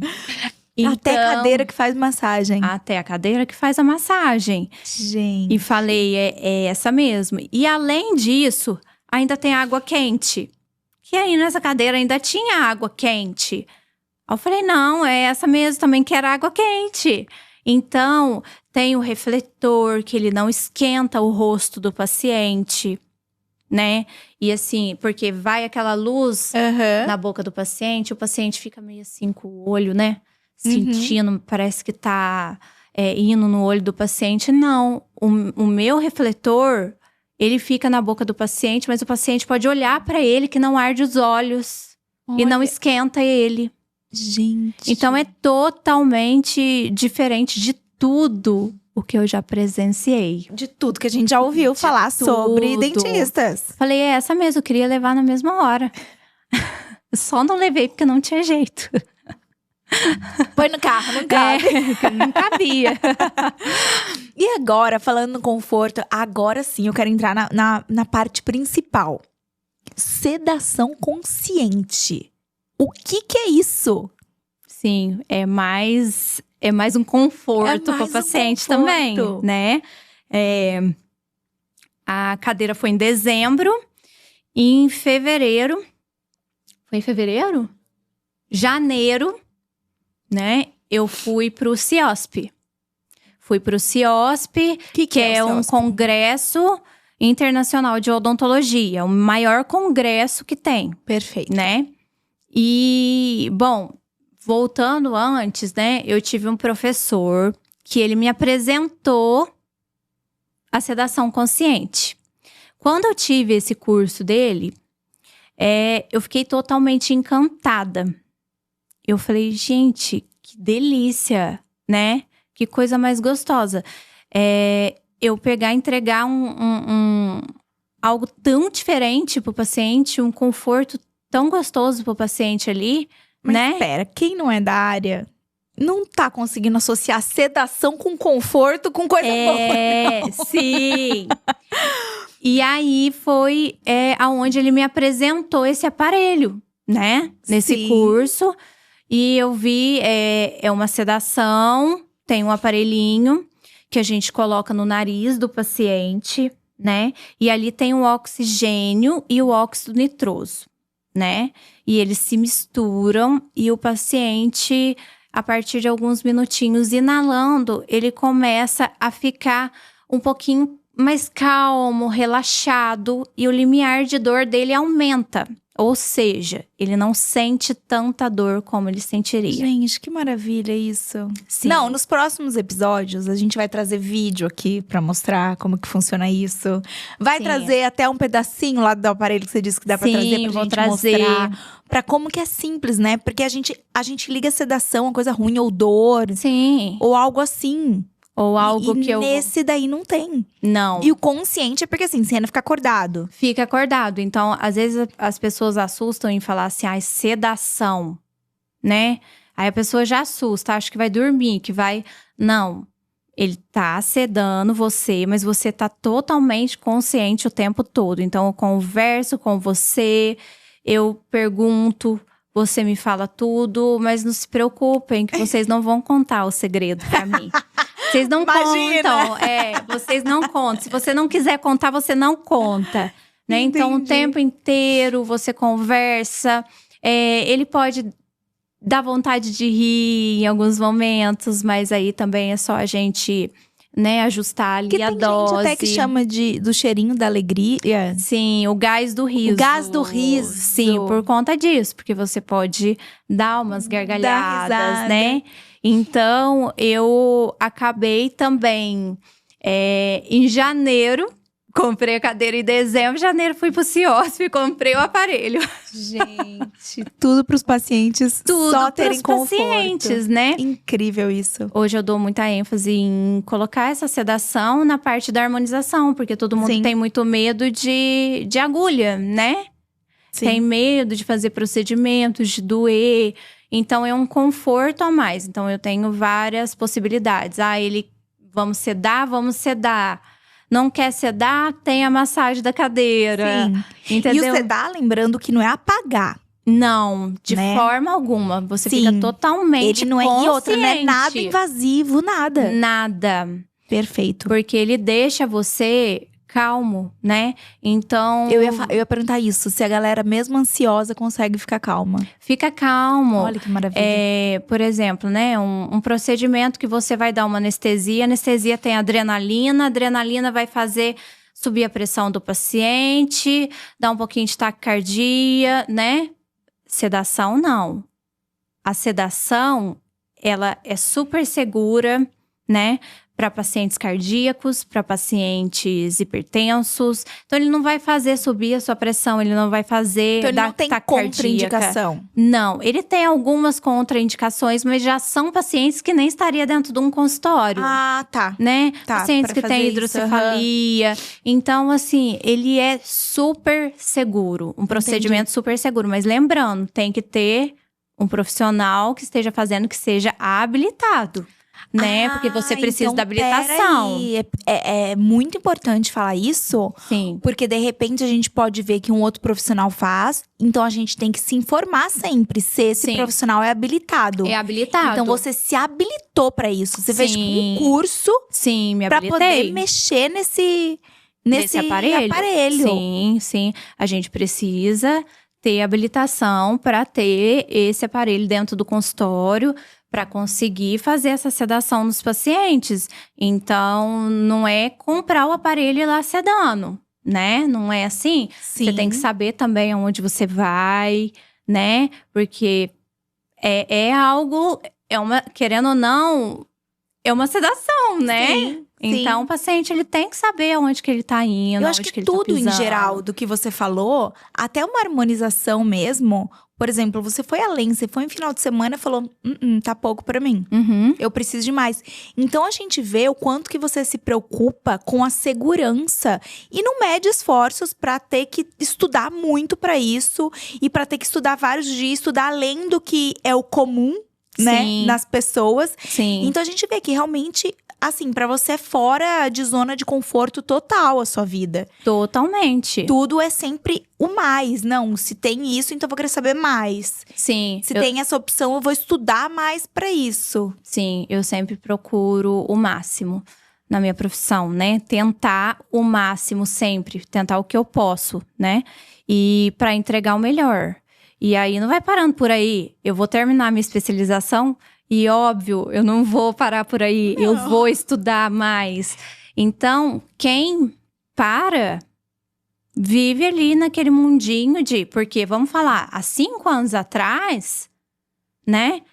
Até a cadeira que faz massagem. Até a cadeira que faz a massagem. Gente. E falei, é essa mesmo. E além disso, ainda tem água quente. Que aí nessa cadeira ainda tinha água quente. Aí eu falei, não, é essa mesmo, também quero água quente. Então, tem o refletor, que ele não esquenta o rosto do paciente, né? E assim, porque vai aquela luz na boca do paciente, o paciente fica meio assim com o olho, né? Sentindo, parece que tá indo no olho do paciente. Não, o meu refletor, ele fica na boca do paciente, mas o paciente pode olhar pra ele que não arde os olhos. Olha. E não esquenta ele. Gente. Então é totalmente diferente de tudo o que eu já presenciei. De tudo que a gente já ouviu falar sobre tudo. dentistas. Falei, é essa mesmo, eu queria levar na mesma hora. Só não levei porque não tinha jeito. Põe no carro, não cabe. Não cabia. E agora, falando no conforto, agora sim eu quero entrar na parte principal. Sedação consciente. O que é isso? Sim, é mais um conforto para o paciente também, né? A cadeira foi em dezembro. E em fevereiro… Foi em fevereiro? Janeiro, né? Eu fui pro CIOSP. Fui pro CIOSP, que é um congresso internacional de odontologia. O maior congresso que tem. Perfeito. Né? E, bom, voltando antes, né? Eu tive um professor que ele me apresentou a sedação consciente. Quando eu tive esse curso dele, eu fiquei totalmente encantada. Eu falei, gente, que delícia, né? Que coisa mais gostosa. Eu pegar e entregar algo tão diferente pro paciente, um conforto tão gostoso pro paciente ali, mas né? Espera, quem não é da área não tá conseguindo associar sedação com conforto, com coisa boa. Sim. E aí foi aonde ele me apresentou esse aparelho, né? Nesse curso. E eu vi, é uma sedação, tem um aparelhinho que a gente coloca no nariz do paciente, né? E ali tem o oxigênio e o óxido nitroso, né? E eles se misturam e o paciente, a partir de alguns minutinhos inalando, ele começa a ficar um pouquinho mais calmo, relaxado e o limiar de dor dele aumenta. Ou seja, ele não sente tanta dor como ele sentiria. Gente, que maravilha isso. Sim. Não, nos próximos episódios a gente vai trazer vídeo aqui pra mostrar como que funciona isso. Vai trazer até um pedacinho lá do aparelho que você disse que dá pra trazer pra gente mostrar. Pra como que é simples, né? Porque a gente liga a sedação a coisa ruim, ou dor. Sim. Ou algo assim. Ou algo que eu… nesse daí não tem. Não. E o consciente é porque assim, você ainda fica acordado. Fica acordado. Então, às vezes as pessoas assustam em falar assim, sedação, né? Aí a pessoa já assusta, acha que vai dormir, que vai… Não. Ele tá sedando você, mas você tá totalmente consciente o tempo todo. Então, eu converso com você, eu pergunto… Você me fala tudo, mas não se preocupem que vocês não vão contar o segredo pra mim. Vocês não contam, vocês não contam. Se você não quiser contar, você não conta, né? Então, o tempo inteiro você conversa. Ele pode dá vontade de rir em alguns momentos, mas aí também é só a gente, né, ajustar ali a dose. Tem gente até que chama do cheirinho da alegria. Sim, o gás do riso. O gás do riso. Sim, por conta disso, porque você pode dar umas gargalhadas, né? Então, eu acabei também em janeiro. Comprei a cadeira em dezembro, em janeiro fui pro Ciosk e comprei o aparelho. Gente, tudo pros pacientes só terem conforto. Tudo pros pacientes, né? Incrível isso. Hoje eu dou muita ênfase em colocar essa sedação na parte da harmonização, porque todo mundo tem muito medo de agulha, né? Sim. Tem medo de fazer procedimentos, de doer. Então, é um conforto a mais. Então, eu tenho várias possibilidades. Vamos sedar. Não quer sedar, tem a massagem da cadeira. Sim. Entendeu? E o sedar, lembrando que não é apagar. Não, de forma alguma. Você fica totalmente ele não é consciente. E outra, não é nada invasivo, nada. Nada. Perfeito. Porque ele deixa você calmo, né? Então… Eu ia perguntar isso, se a galera mesmo ansiosa consegue ficar calma. Fica calmo. Olha que maravilha. Por exemplo, né? Um procedimento que você vai dar uma anestesia. A anestesia tem adrenalina. A adrenalina vai fazer subir a pressão do paciente. Dar um pouquinho de taquicardia, né? Sedação, não. A sedação, ela é super segura, né? Para pacientes cardíacos, para pacientes hipertensos. Então, ele não vai fazer subir a sua pressão, ele não vai fazer então, ele não tem contraindicação? Não, ele tem algumas contraindicações, mas já são pacientes que nem estaria dentro de um consultório. Ah, tá. Né? Pacientes que têm hidrocefalia. Então, assim, ele é super seguro. Um procedimento super seguro. Mas lembrando, tem que ter um profissional que esteja fazendo, que seja habilitado. Né? Porque você precisa da habilitação. É muito importante falar isso. Sim. Porque de repente a gente pode ver que um outro profissional faz. Então a gente tem que se informar sempre se esse profissional é habilitado. É habilitado. Então você se habilitou pra isso. Você fez tipo um curso. Sim, me pra habilitei. Poder mexer nesse aparelho. Sim, sim. A gente precisa ter habilitação para ter esse aparelho dentro do consultório, para conseguir fazer essa sedação nos pacientes. Então, não é comprar o aparelho e ir lá sedando, né? Não é assim. Sim. Você tem que saber também aonde você vai, né? Porque é algo, querendo ou não, é uma sedação, né? Sim. Então, o paciente, ele tem que saber aonde que ele tá indo, eu acho que tudo em geral do que você falou, até uma harmonização mesmo. Por exemplo, você foi além, você foi em final de semana e falou, tá pouco pra mim. Eu preciso de mais. Então, a gente vê o quanto que você se preocupa com a segurança. E não mede esforços pra ter que estudar muito pra isso. E pra ter que estudar vários dias, estudar além do que é o comum, né? Nas pessoas. Sim. Então, a gente vê que realmente… Assim, pra você é fora de zona de conforto total a sua vida. Totalmente. Tudo é sempre o mais. Não, se tem isso, então eu vou querer saber mais. Sim. Se tem essa opção, eu vou estudar mais pra isso. Sim, eu sempre procuro o máximo na minha profissão, né? Tentar o máximo sempre. Tentar o que eu posso, né? E pra entregar o melhor. E aí, não vai parando por aí. Eu vou terminar minha especialização… E óbvio, eu não vou parar por aí, eu vou estudar mais. Então, quem para, vive ali naquele mundinho de… Porque, vamos falar, há 5 anos atrás, né?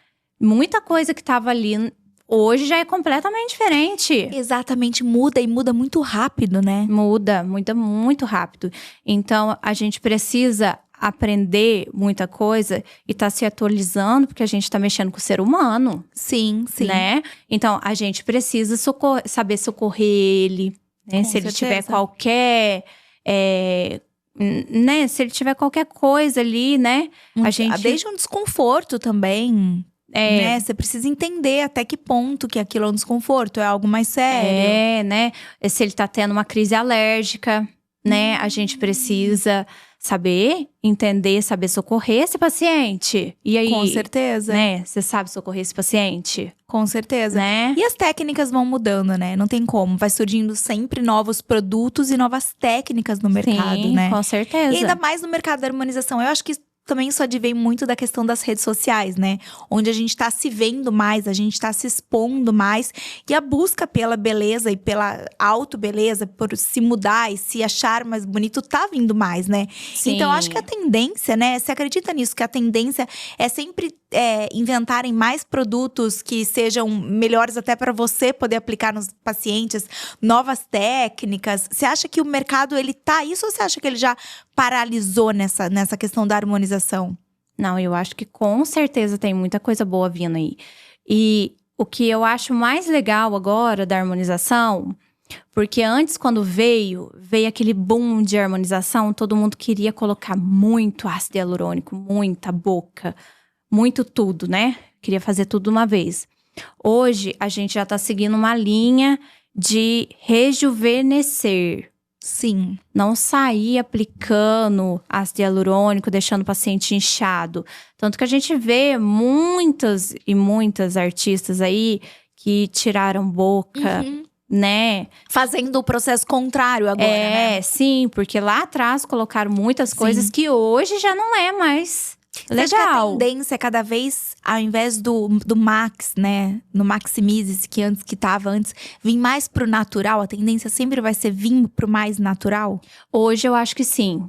Muita coisa que estava ali, hoje já é completamente diferente. Exatamente, muda e muda muito rápido, né? Muda muito rápido. Então, a gente precisa… aprender muita coisa e tá se atualizando, porque a gente tá mexendo com o ser humano. Sim, sim. Né? Então, a gente precisa saber socorrer ele, né? Se ele tiver qualquer… né? Se ele tiver qualquer coisa ali, né? Desde um desconforto também… né? Você precisa entender até que ponto que aquilo é um desconforto, é algo mais sério. Né? Se ele tá tendo uma crise alérgica, né? A gente precisa… saber, entender, saber socorrer esse paciente. E aí, com certeza. Né? Você sabe socorrer esse paciente? Com certeza. Né? E as técnicas vão mudando, né? Não tem como. Vai surgindo sempre novos produtos e novas técnicas no mercado, Sim, né? Com certeza. E ainda mais no mercado da harmonização. Eu acho que também isso advém muito da questão das redes sociais, né? Onde a gente tá se vendo mais, a gente tá se expondo mais. E a busca pela beleza e pela auto-beleza, por se mudar e se achar mais bonito, tá vindo mais, né? Sim. Então, acho que a tendência, né? Você acredita nisso? Que a tendência é sempre inventarem mais produtos que sejam melhores até para você poder aplicar nos pacientes, novas técnicas. Você acha que o mercado, ele tá isso, ou você acha que ele já paralisou nessa questão da harmonização? Não, eu acho que com certeza tem muita coisa boa vindo aí. E o que eu acho mais legal agora da harmonização, porque antes, quando veio aquele boom de harmonização, todo mundo queria colocar muito ácido hialurônico, muita boca, muito tudo, né? Queria fazer tudo de uma vez. Hoje, a gente já tá seguindo uma linha de rejuvenescer. Sim. Não sair aplicando ácido hialurônico, deixando o paciente inchado. Tanto que a gente vê muitas e muitas artistas aí que tiraram boca, né? Fazendo o processo contrário agora, né? Sim, porque lá atrás colocaram muitas coisas que hoje já não é mais legal. Acho que a tendência é cada vez, ao invés do Max, né? No Maximize, que tava antes, vir mais pro natural. A tendência sempre vai ser vir pro mais natural? Hoje eu acho que sim.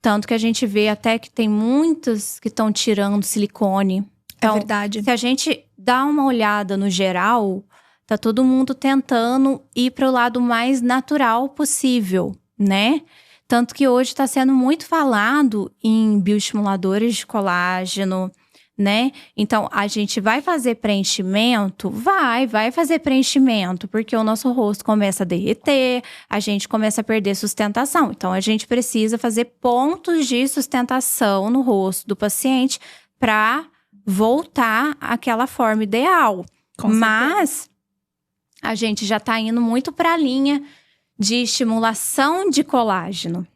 Tanto que a gente vê até que tem muitos que estão tirando silicone. Então, é verdade. Se a gente dá uma olhada no geral, tá todo mundo tentando ir pro lado mais natural possível, né? Tanto que hoje está sendo muito falado em bioestimuladores de colágeno, né? Então, a gente vai fazer preenchimento? Vai fazer preenchimento, porque o nosso rosto começa a derreter, a gente começa a perder sustentação. Então, a gente precisa fazer pontos de sustentação no rosto do paciente para voltar àquela forma ideal. Mas a gente já está indo muito para a linha de estimulação de colágeno,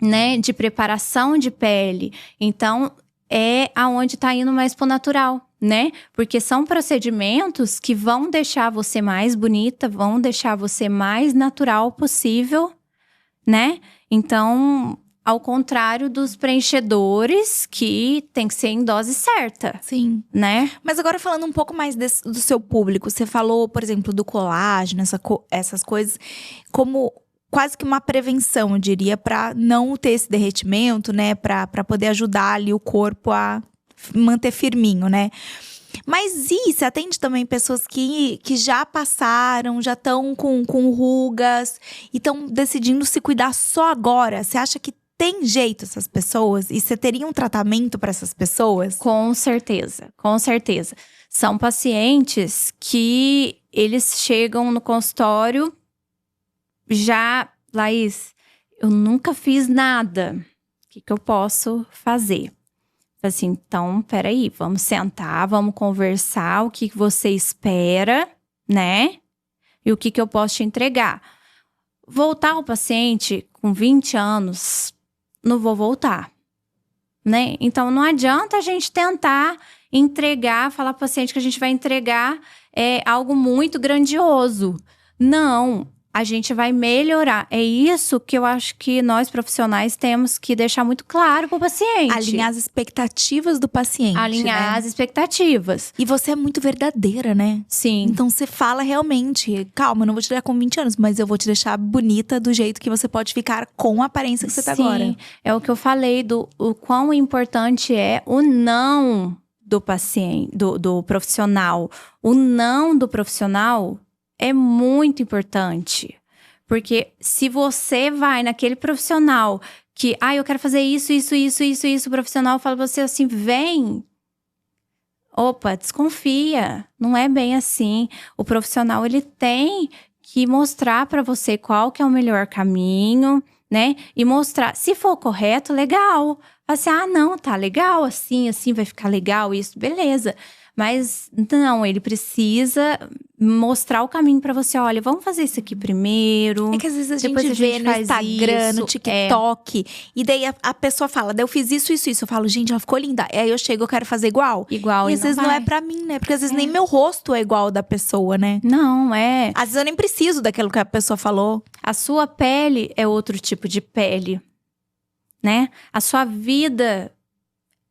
né? De preparação de pele. Então, é aonde tá indo mais pro natural, né? Porque são procedimentos que vão deixar você mais bonita, vão deixar você mais natural possível, né? Então, ao contrário dos preenchedores, que tem que ser em dose certa. Sim. Né? Mas agora falando um pouco mais do seu público. Você falou, por exemplo, do colágeno, essas coisas, como quase que uma prevenção, eu diria, para não ter esse derretimento, né? Para poder ajudar ali o corpo a manter firminho, né? Mas você atende também pessoas que já passaram, já estão com rugas e estão decidindo se cuidar só agora? Você acha que tem jeito essas pessoas? E você teria um tratamento para essas pessoas? Com certeza, com certeza. São pacientes que eles chegam no consultório já, Laís, eu nunca fiz nada. O que eu posso fazer? Assim, então, peraí, vamos sentar, vamos conversar, o que você espera, né? E o que eu posso te entregar. Voltar ao paciente com 20 anos, não vou voltar, né? Então, não adianta a gente tentar entregar, falar para o paciente que a gente vai entregar algo muito grandioso. Não, a gente vai melhorar. É isso que eu acho que nós profissionais temos que deixar muito claro para o paciente. Alinhar as expectativas do paciente, Alinhar né? as expectativas. E você é muito verdadeira, né? Sim. Então você fala realmente, calma, eu não vou te dar com 20 anos, mas eu vou te deixar bonita do jeito que você pode ficar com a aparência que você tá agora. Sim, é o que eu falei o quão importante é o não do paciente, do profissional. O não do profissional é muito importante. Porque se você vai naquele profissional que, eu quero fazer isso, o profissional fala pra você assim, vem. Opa, desconfia. Não é bem assim. O profissional, ele tem que mostrar pra você qual que é o melhor caminho, né? E mostrar, se for correto, legal. Assim, não, tá legal, assim, vai ficar legal isso, beleza. Mas não, ele precisa mostrar o caminho pra você. Olha, vamos fazer isso aqui primeiro. É que às vezes a depois gente vê no Instagram, isso, no TikTok. E daí a pessoa fala, daí eu fiz isso. Eu falo, gente, ela ficou linda. Aí eu chego, eu quero fazer igual. Igual, e às vezes não é pra mim, né? Porque às vezes nem meu rosto é igual ao da pessoa, né? Não, é. Às vezes eu nem preciso daquilo que a pessoa falou. A sua pele é outro tipo de pele, né? A sua vida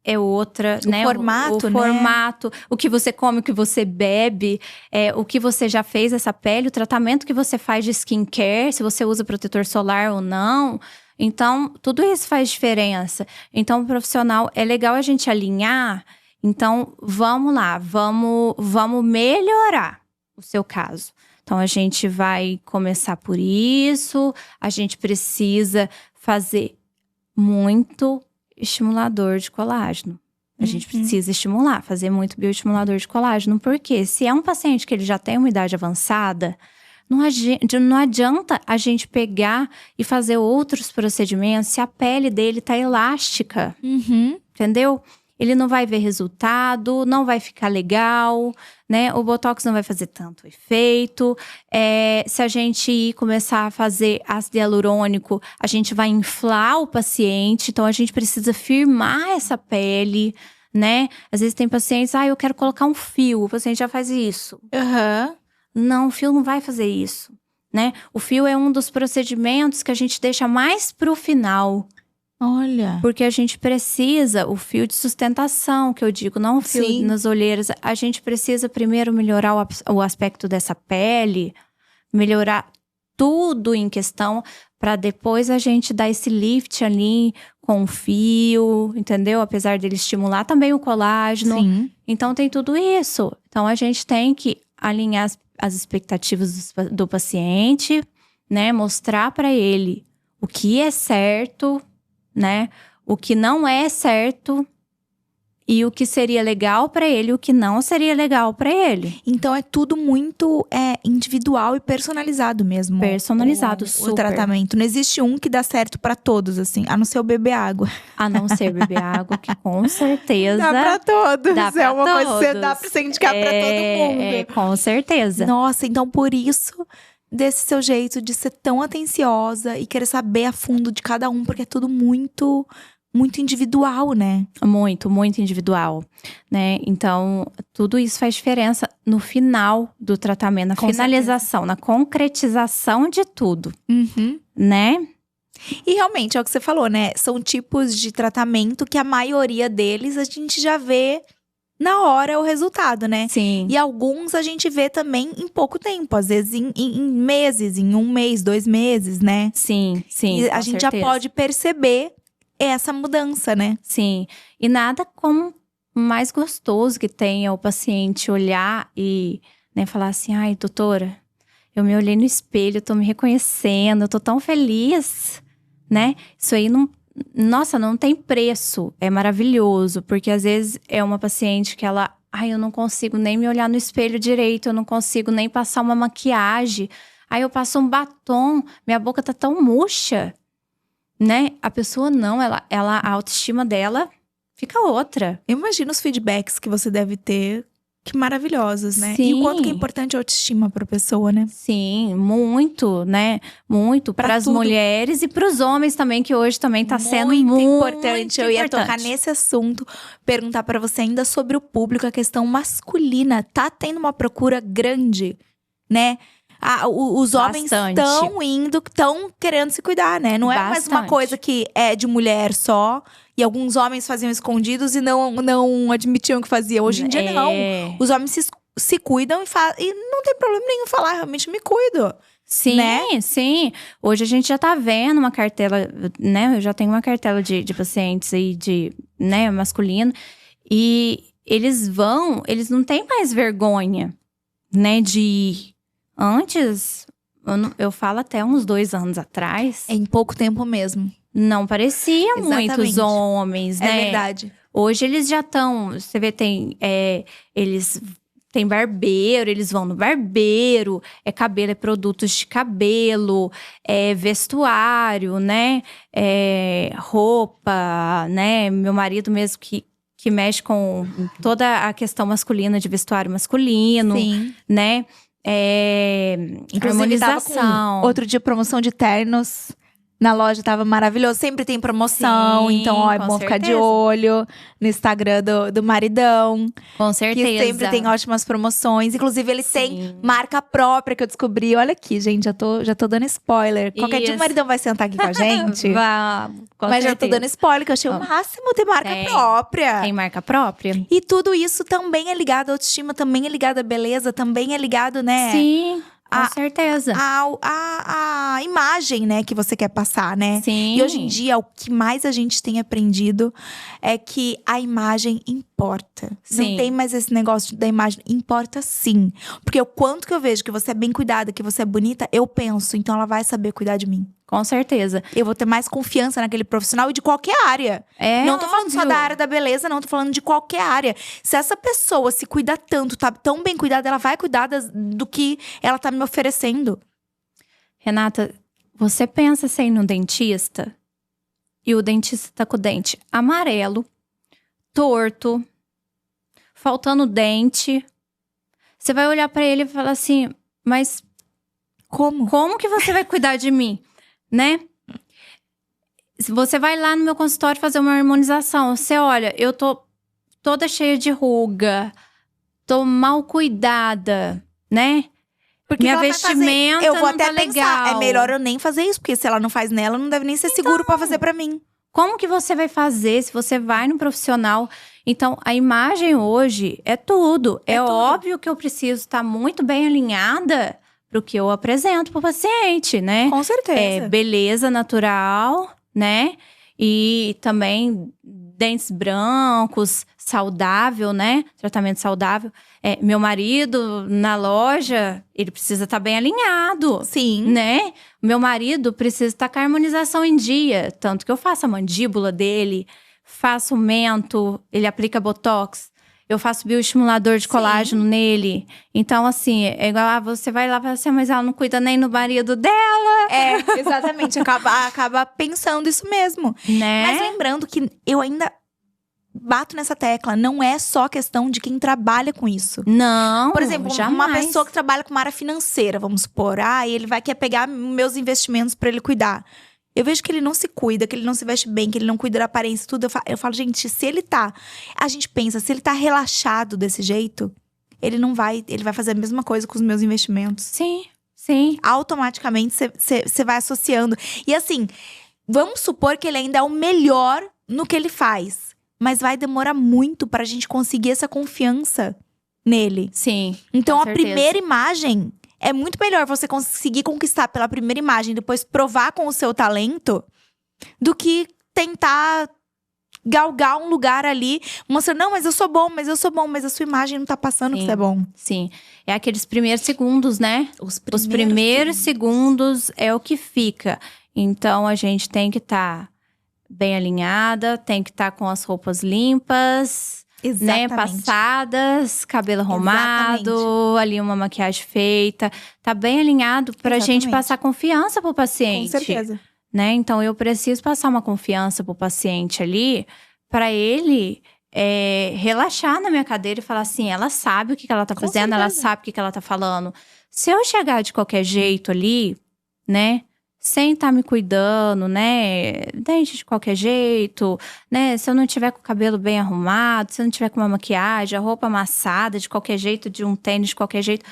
é outra, o né? formato, o né? formato, o que você come, o que você bebe, o que você já fez essa pele, o tratamento que você faz de skincare, se você usa protetor solar ou não. Então, tudo isso faz diferença. Então, o profissional, é legal a gente alinhar. Então, vamos lá, vamos melhorar o seu caso. Então, a gente vai começar por isso. A gente precisa fazer muito estimulador de colágeno. A gente precisa estimular, fazer muito bioestimulador de colágeno. Porque se é um paciente que ele já tem uma idade avançada, não adianta a gente pegar e fazer outros procedimentos se a pele dele tá elástica. Entendeu? Ele não vai ver resultado, não vai ficar legal, né? O Botox não vai fazer tanto efeito. Se a gente começar a fazer ácido hialurônico, a gente vai inflar o paciente. Então, a gente precisa firmar essa pele, né? Às vezes tem pacientes, eu quero colocar um fio. O paciente já faz isso. Não, o fio não vai fazer isso, né? O fio é um dos procedimentos que a gente deixa mais pro final. Olha. Porque a gente precisa, o fio de sustentação, que eu digo, não o fio nas olheiras. A gente precisa primeiro melhorar o aspecto dessa pele, melhorar tudo em questão, para depois a gente dar esse lift ali com o fio, entendeu? Apesar dele estimular também o colágeno. Sim. Então tem tudo isso. Então a gente tem que alinhar as expectativas do paciente, né? Mostrar para ele o que é certo, né? O que não é certo e o que seria legal para ele e o que não seria legal para ele. Então é tudo muito individual e personalizado mesmo. Personalizado, o super. tratamento. Não existe um que dá certo para todos, assim, a não ser o beber água. A não ser beber água, que com certeza… Dá pra todos. Dá pra é uma coisa que todos. dá pra você indicar pra todo mundo. Com certeza. Nossa, então por isso… desse seu jeito de ser tão atenciosa e querer saber a fundo de cada um, porque é tudo muito, muito individual, né? Muito, muito individual, né? Então, tudo isso faz diferença no final do tratamento, na finalização, na concretização de tudo, né? E realmente, é o que você falou, né? São tipos de tratamento que a maioria deles a gente já vê na hora o resultado, né? Sim. E alguns a gente vê também em pouco tempo, às vezes em meses, em 1 mês, 2 meses, né? Sim. E a gente certeza. já pode perceber essa mudança, né? Sim. E nada como mais gostoso que tem é o paciente olhar e, né, falar assim: ai, doutora, eu me olhei no espelho, eu tô me reconhecendo, eu tô tão feliz, né? Isso aí nossa, não tem preço, é maravilhoso, porque às vezes é uma paciente que ela, eu não consigo nem me olhar no espelho direito, eu não consigo nem passar uma maquiagem, aí eu passo um batom, minha boca tá tão murcha, né? A pessoa não, a autoestima dela fica outra. Eu imagino os feedbacks que você deve ter, que maravilhosos, né? Sim. E o quanto que é importante a autoestima pra pessoa, né? Sim, muito, né? Muito para as mulheres e para os homens também, que hoje também tá sendo muito importante. Eu ia tocar nesse assunto, perguntar pra você ainda sobre o público, a questão masculina. Tá tendo uma procura grande, né? Os homens estão querendo se cuidar, né? Não é mais uma coisa que é de mulher só. E alguns homens faziam escondidos e não admitiam que faziam. Hoje em dia, não. Os homens se cuidam e não tem problema nenhum falar, realmente me cuido. Sim, né? Sim. Hoje a gente já tá vendo uma cartela, né? Eu já tenho uma cartela de pacientes aí, né, masculino. E eles não têm mais vergonha, né, de ir. Antes, eu falo até uns 2 anos atrás. Em pouco tempo mesmo. Não parecia muitos homens, né? É verdade. Hoje eles já estão… Você vê, eles têm barbeiro, eles vão no barbeiro. Cabelo, produtos de cabelo. Vestuário, né? Roupa, né? Meu marido mesmo que mexe com toda a questão masculina, de vestuário masculino. Sim. Né? Inclusive, harmonização. Outro dia, promoção de ternos… Na loja tava maravilhoso. Sempre tem promoção. Sim, Então, ó, é com bom ficar de certeza. olho no Instagram do maridão. Com Que certeza. sempre tem ótimas promoções. Inclusive, eles têm Sim. marca própria que eu descobri. Olha aqui, gente, já tô dando spoiler. Qualquer dia o Isso. maridão vai sentar aqui com a gente. Vamos, com Mas já tô certeza. dando spoiler, que eu achei o Vamos. máximo ter marca Tem. própria. Tem marca própria? E tudo isso também é ligado à autoestima, também é ligado à beleza, também é ligado, né? Sim, com A- certeza. A imagem, né, que você quer passar, né? Sim. E hoje em dia, o que mais a gente tem aprendido é que a imagem importa. Não Sim. tem mais esse negócio da imagem. Importa sim. Porque o quanto que eu vejo que você é bem cuidada, que você é bonita, eu penso. Então ela vai saber cuidar de mim. Com certeza. Eu vou ter mais confiança naquele profissional e de qualquer área. É Não tô falando só óbvio. da área da beleza, não. Tô falando de qualquer área. Se essa pessoa se cuida tanto, tá tão bem cuidada, ela vai cuidar do que ela tá me oferecendo. Renata, você pensa em ir no dentista e o dentista tá com o dente amarelo, torto, faltando dente. Você vai olhar pra ele e falar assim, mas como que você vai cuidar de mim, né? Se você vai lá no meu consultório fazer uma harmonização, você olha, eu tô toda cheia de ruga, tô mal cuidada, né? Porque Minha ela vai fazer- vestimenta eu vou não até tá pensar, legal. é melhor eu nem fazer isso, porque se ela não faz nela, não deve nem ser seguro pra fazer pra mim. Como que você vai fazer se você vai no profissional? Então, a imagem hoje é tudo. É tudo. óbvio que eu preciso estar muito bem alinhada pro que eu apresento pro paciente, né? Com certeza. É beleza natural, né? E também dentes brancos, saudável, né? Tratamento saudável. Meu marido, na loja, ele precisa estar bem alinhado. Sim. Né? Meu marido precisa estar com a harmonização em dia. Tanto que eu faço a mandíbula dele, faço mento, ele aplica botox. Eu faço bioestimulador de colágeno nele. Então, assim, é igual você vai lá e fala assim, mas ela não cuida nem do marido dela, É, exatamente. acaba pensando isso mesmo. né? Mas lembrando que eu ainda bato nessa tecla. Não é só questão de quem trabalha com isso. Não, Por exemplo, uma jamais. pessoa que trabalha com uma área financeira, vamos supor. Ele quer pegar meus investimentos pra ele cuidar. Eu vejo que ele não se cuida, que ele não se veste bem, que ele não cuida da aparência e tudo. Eu falo, gente, se ele tá… A gente pensa, se ele tá relaxado desse jeito, ele vai fazer a mesma coisa com os meus investimentos. Sim, sim. Automaticamente, você vai associando. E assim, vamos supor que ele ainda é o melhor no que ele faz. Mas vai demorar muito pra gente conseguir essa confiança nele. Sim. Então, com a certeza. primeira imagem… É muito melhor você conseguir conquistar pela primeira imagem, depois provar com o seu talento, do que tentar galgar um lugar ali, mostrando, não, mas eu sou bom, mas a sua imagem não tá passando que Sim. você é bom. Sim. É aqueles primeiros segundos, né? Os primeiros segundos é o que fica. Então, a gente tem que estar bem alinhada, tem que estar com as roupas limpas… Né, passadas, cabelo arrumado, ali uma maquiagem feita. Tá bem alinhado pra gente passar confiança pro paciente. Com certeza. Né? Então, eu preciso passar uma confiança pro paciente ali, pra ele relaxar na minha cadeira e falar assim, ela sabe o que ela tá fazendo, ela sabe o que ela tá falando. Se eu chegar de qualquer jeito ali, né? Sem estar me cuidando, né? Dente de qualquer jeito, né? Se eu não tiver com o cabelo bem arrumado, se eu não tiver com uma maquiagem, a roupa amassada de qualquer jeito, de um tênis de qualquer jeito.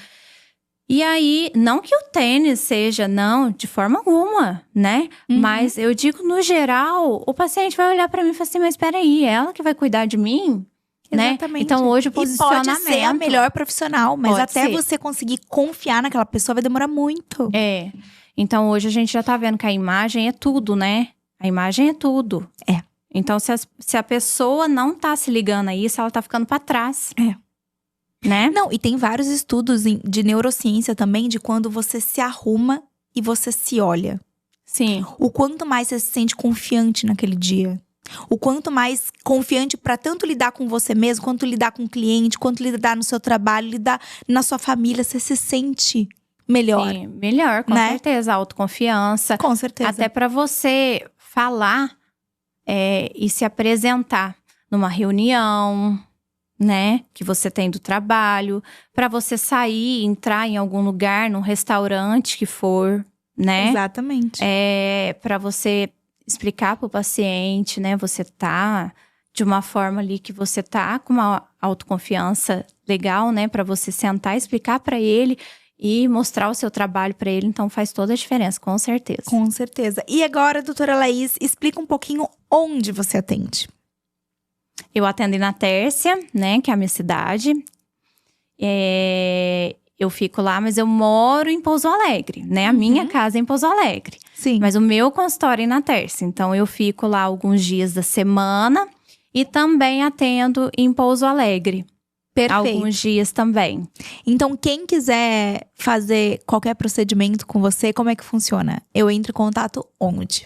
E aí, não que o tênis seja, não, de forma alguma, né? Mas eu digo, no geral, o paciente vai olhar pra mim e falar assim, mas peraí, ela que vai cuidar de mim? Né? Exatamente. Então, hoje o posicionamento… E pode ser a melhor profissional, mas Pode até ser. você conseguir confiar naquela pessoa vai demorar muito. Então, hoje a gente já tá vendo que a imagem é tudo, né? A imagem é tudo. Então, se a pessoa não tá se ligando a isso, ela tá ficando pra trás. Né? Não, e tem vários estudos de neurociência também, de quando você se arruma e você se olha. Sim. O quanto mais você se sente confiante naquele dia. O quanto mais confiante pra tanto lidar com você mesmo, quanto lidar com o cliente, quanto lidar no seu trabalho, lidar na sua família, você se sente melhor. Sim, melhor, com certeza. Autoconfiança. Com certeza. Até pra você falar e se apresentar numa reunião, né? Que você tem do trabalho. Pra você sair, entrar em algum lugar, num restaurante que for, né? Exatamente. Para você explicar para o paciente, né? Você tá de uma forma ali que você tá com uma autoconfiança legal, né? Para você sentar e explicar para ele e mostrar o seu trabalho para ele. Então, faz toda a diferença, com certeza. Com certeza. E agora, doutora Laís, explica um pouquinho onde você atende. Eu atendo na Tércia, né? Que é a minha cidade. Eu fico lá, mas eu moro em Pouso Alegre, né? A minha casa é em Pouso Alegre. Sim. Mas o meu consultório é na Tércia. Então, eu fico lá alguns dias da semana. E também atendo em Pouso Alegre. Perfeito. Alguns dias também. Então, quem quiser fazer qualquer procedimento com você, como é que funciona? Eu entro em contato onde?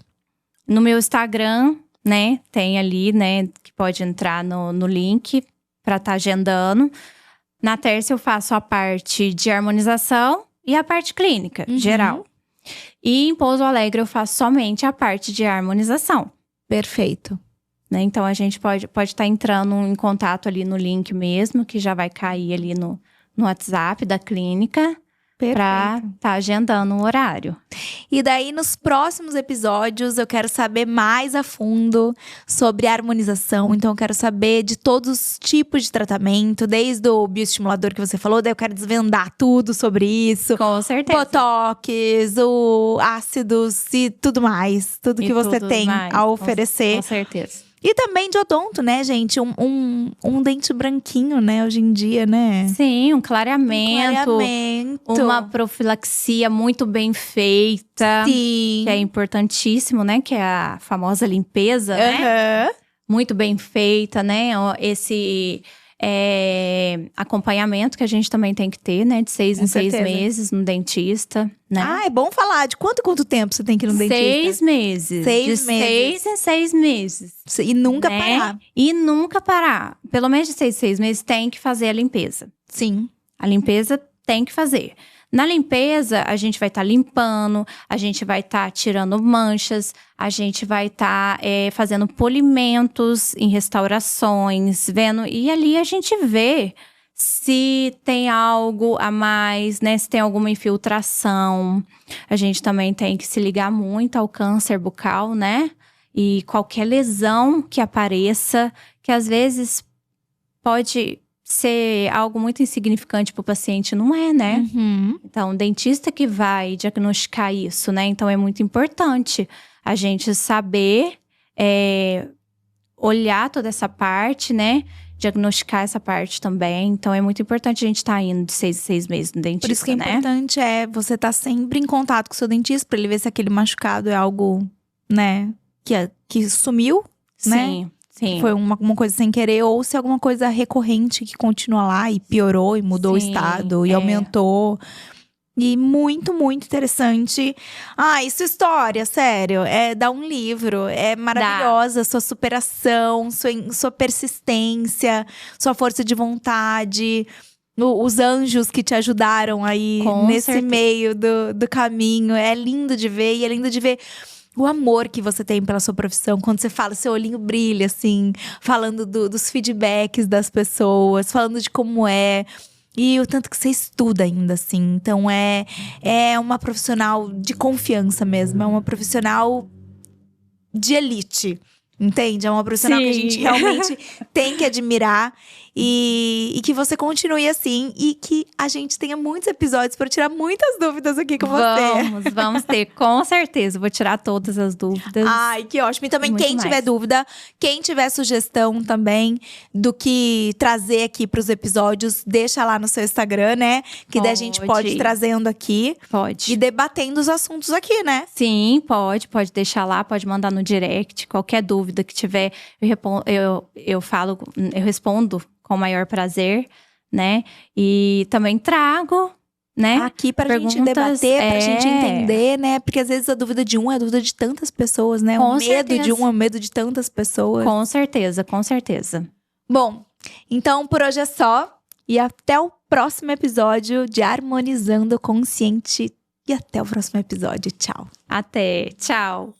No meu Instagram, né? Tem ali, né? Que pode entrar no link para estar agendando. Na Tércia eu faço a parte de harmonização e a parte clínica, geral. E em Pouso Alegre eu faço somente a parte de harmonização. Perfeito. Né? Então, a gente pode estar entrando em contato ali no link mesmo, que já vai cair ali no WhatsApp da clínica. Pra estar agendando o horário. E daí, nos próximos episódios, eu quero saber mais a fundo sobre a harmonização. Então, eu quero saber de todos os tipos de tratamento, desde o bioestimulador que você falou, daí eu quero desvendar tudo sobre isso. Com certeza. Botox, o ácidos e tudo mais. Tudo que você tem a oferecer. Com certeza. E também de odonto, né, gente? Um dente branquinho, né, hoje em dia, né? Sim, um clareamento. Uma profilaxia muito bem feita. Sim. Que é importantíssimo, né? Que é a famosa limpeza, né? Muito bem feita, né? Esse acompanhamento que a gente também tem que ter, né? De 6 em 6 meses no dentista, né? Ah, é bom falar. De quanto tempo você tem que ir no dentista? 6 meses. 6 meses. De 6 em 6 meses. E nunca parar. E nunca parar. Pelo menos de 6 em 6 meses tem que fazer a limpeza. Sim. A limpeza tem que fazer. Na limpeza, a gente vai estar limpando, a gente vai estar tirando manchas, a gente vai estar fazendo polimentos em restaurações, vendo. E ali a gente vê se tem algo a mais, né? Se tem alguma infiltração. A gente também tem que se ligar muito ao câncer bucal, né? E qualquer lesão que apareça, que às vezes pode ser algo muito insignificante para o paciente, não é, né? Então, o dentista que vai diagnosticar isso, né? Então, é muito importante a gente saber olhar toda essa parte, né? Diagnosticar essa parte também. Então, é muito importante a gente estar indo de 6 em 6 meses no dentista, né? Por isso que é importante você estar sempre em contato com o seu dentista, para ele ver se aquele machucado é algo, né? Que sumiu, né? Sim. Sim. Foi uma coisa sem querer, ou se é alguma coisa recorrente que continua lá e piorou e mudou o estado e aumentou. E muito, muito interessante. E sua história, sério, dá um livro. É maravilhosa, sua superação, sua persistência, sua força de vontade. Os anjos que te ajudaram aí nesse meio do caminho. É lindo de ver, e é lindo de ver o amor que você tem pela sua profissão. Quando você fala, seu olhinho brilha, assim, falando dos feedbacks das pessoas, falando de como é. E o tanto que você estuda ainda, assim. Então, é uma profissional de confiança mesmo. É uma profissional de elite, entende? É uma profissional que a gente realmente tem que admirar. E que você continue assim. E que a gente tenha muitos episódios para tirar muitas dúvidas aqui com você. Vamos ter, com certeza. Vou tirar todas as dúvidas. Ai, que ótimo. E também quem tiver dúvida, quem tiver sugestão também do que trazer aqui pros episódios, deixa lá no seu Instagram, né? Que daí a gente pode ir trazendo aqui. Pode. E debatendo os assuntos aqui, né? Sim, pode deixar lá, pode mandar no direct. Qualquer dúvida que tiver, eu respondo com o maior prazer, né? E também trago, né? Aqui pra gente debater, pra gente entender, né? Porque às vezes a dúvida de um é a dúvida de tantas pessoas, né? O medo de um é o medo de tantas pessoas. Com certeza, com certeza. Bom, então por hoje é só. E até o próximo episódio de Harmonizando Consciente. E até o próximo episódio. Tchau. Até. Tchau.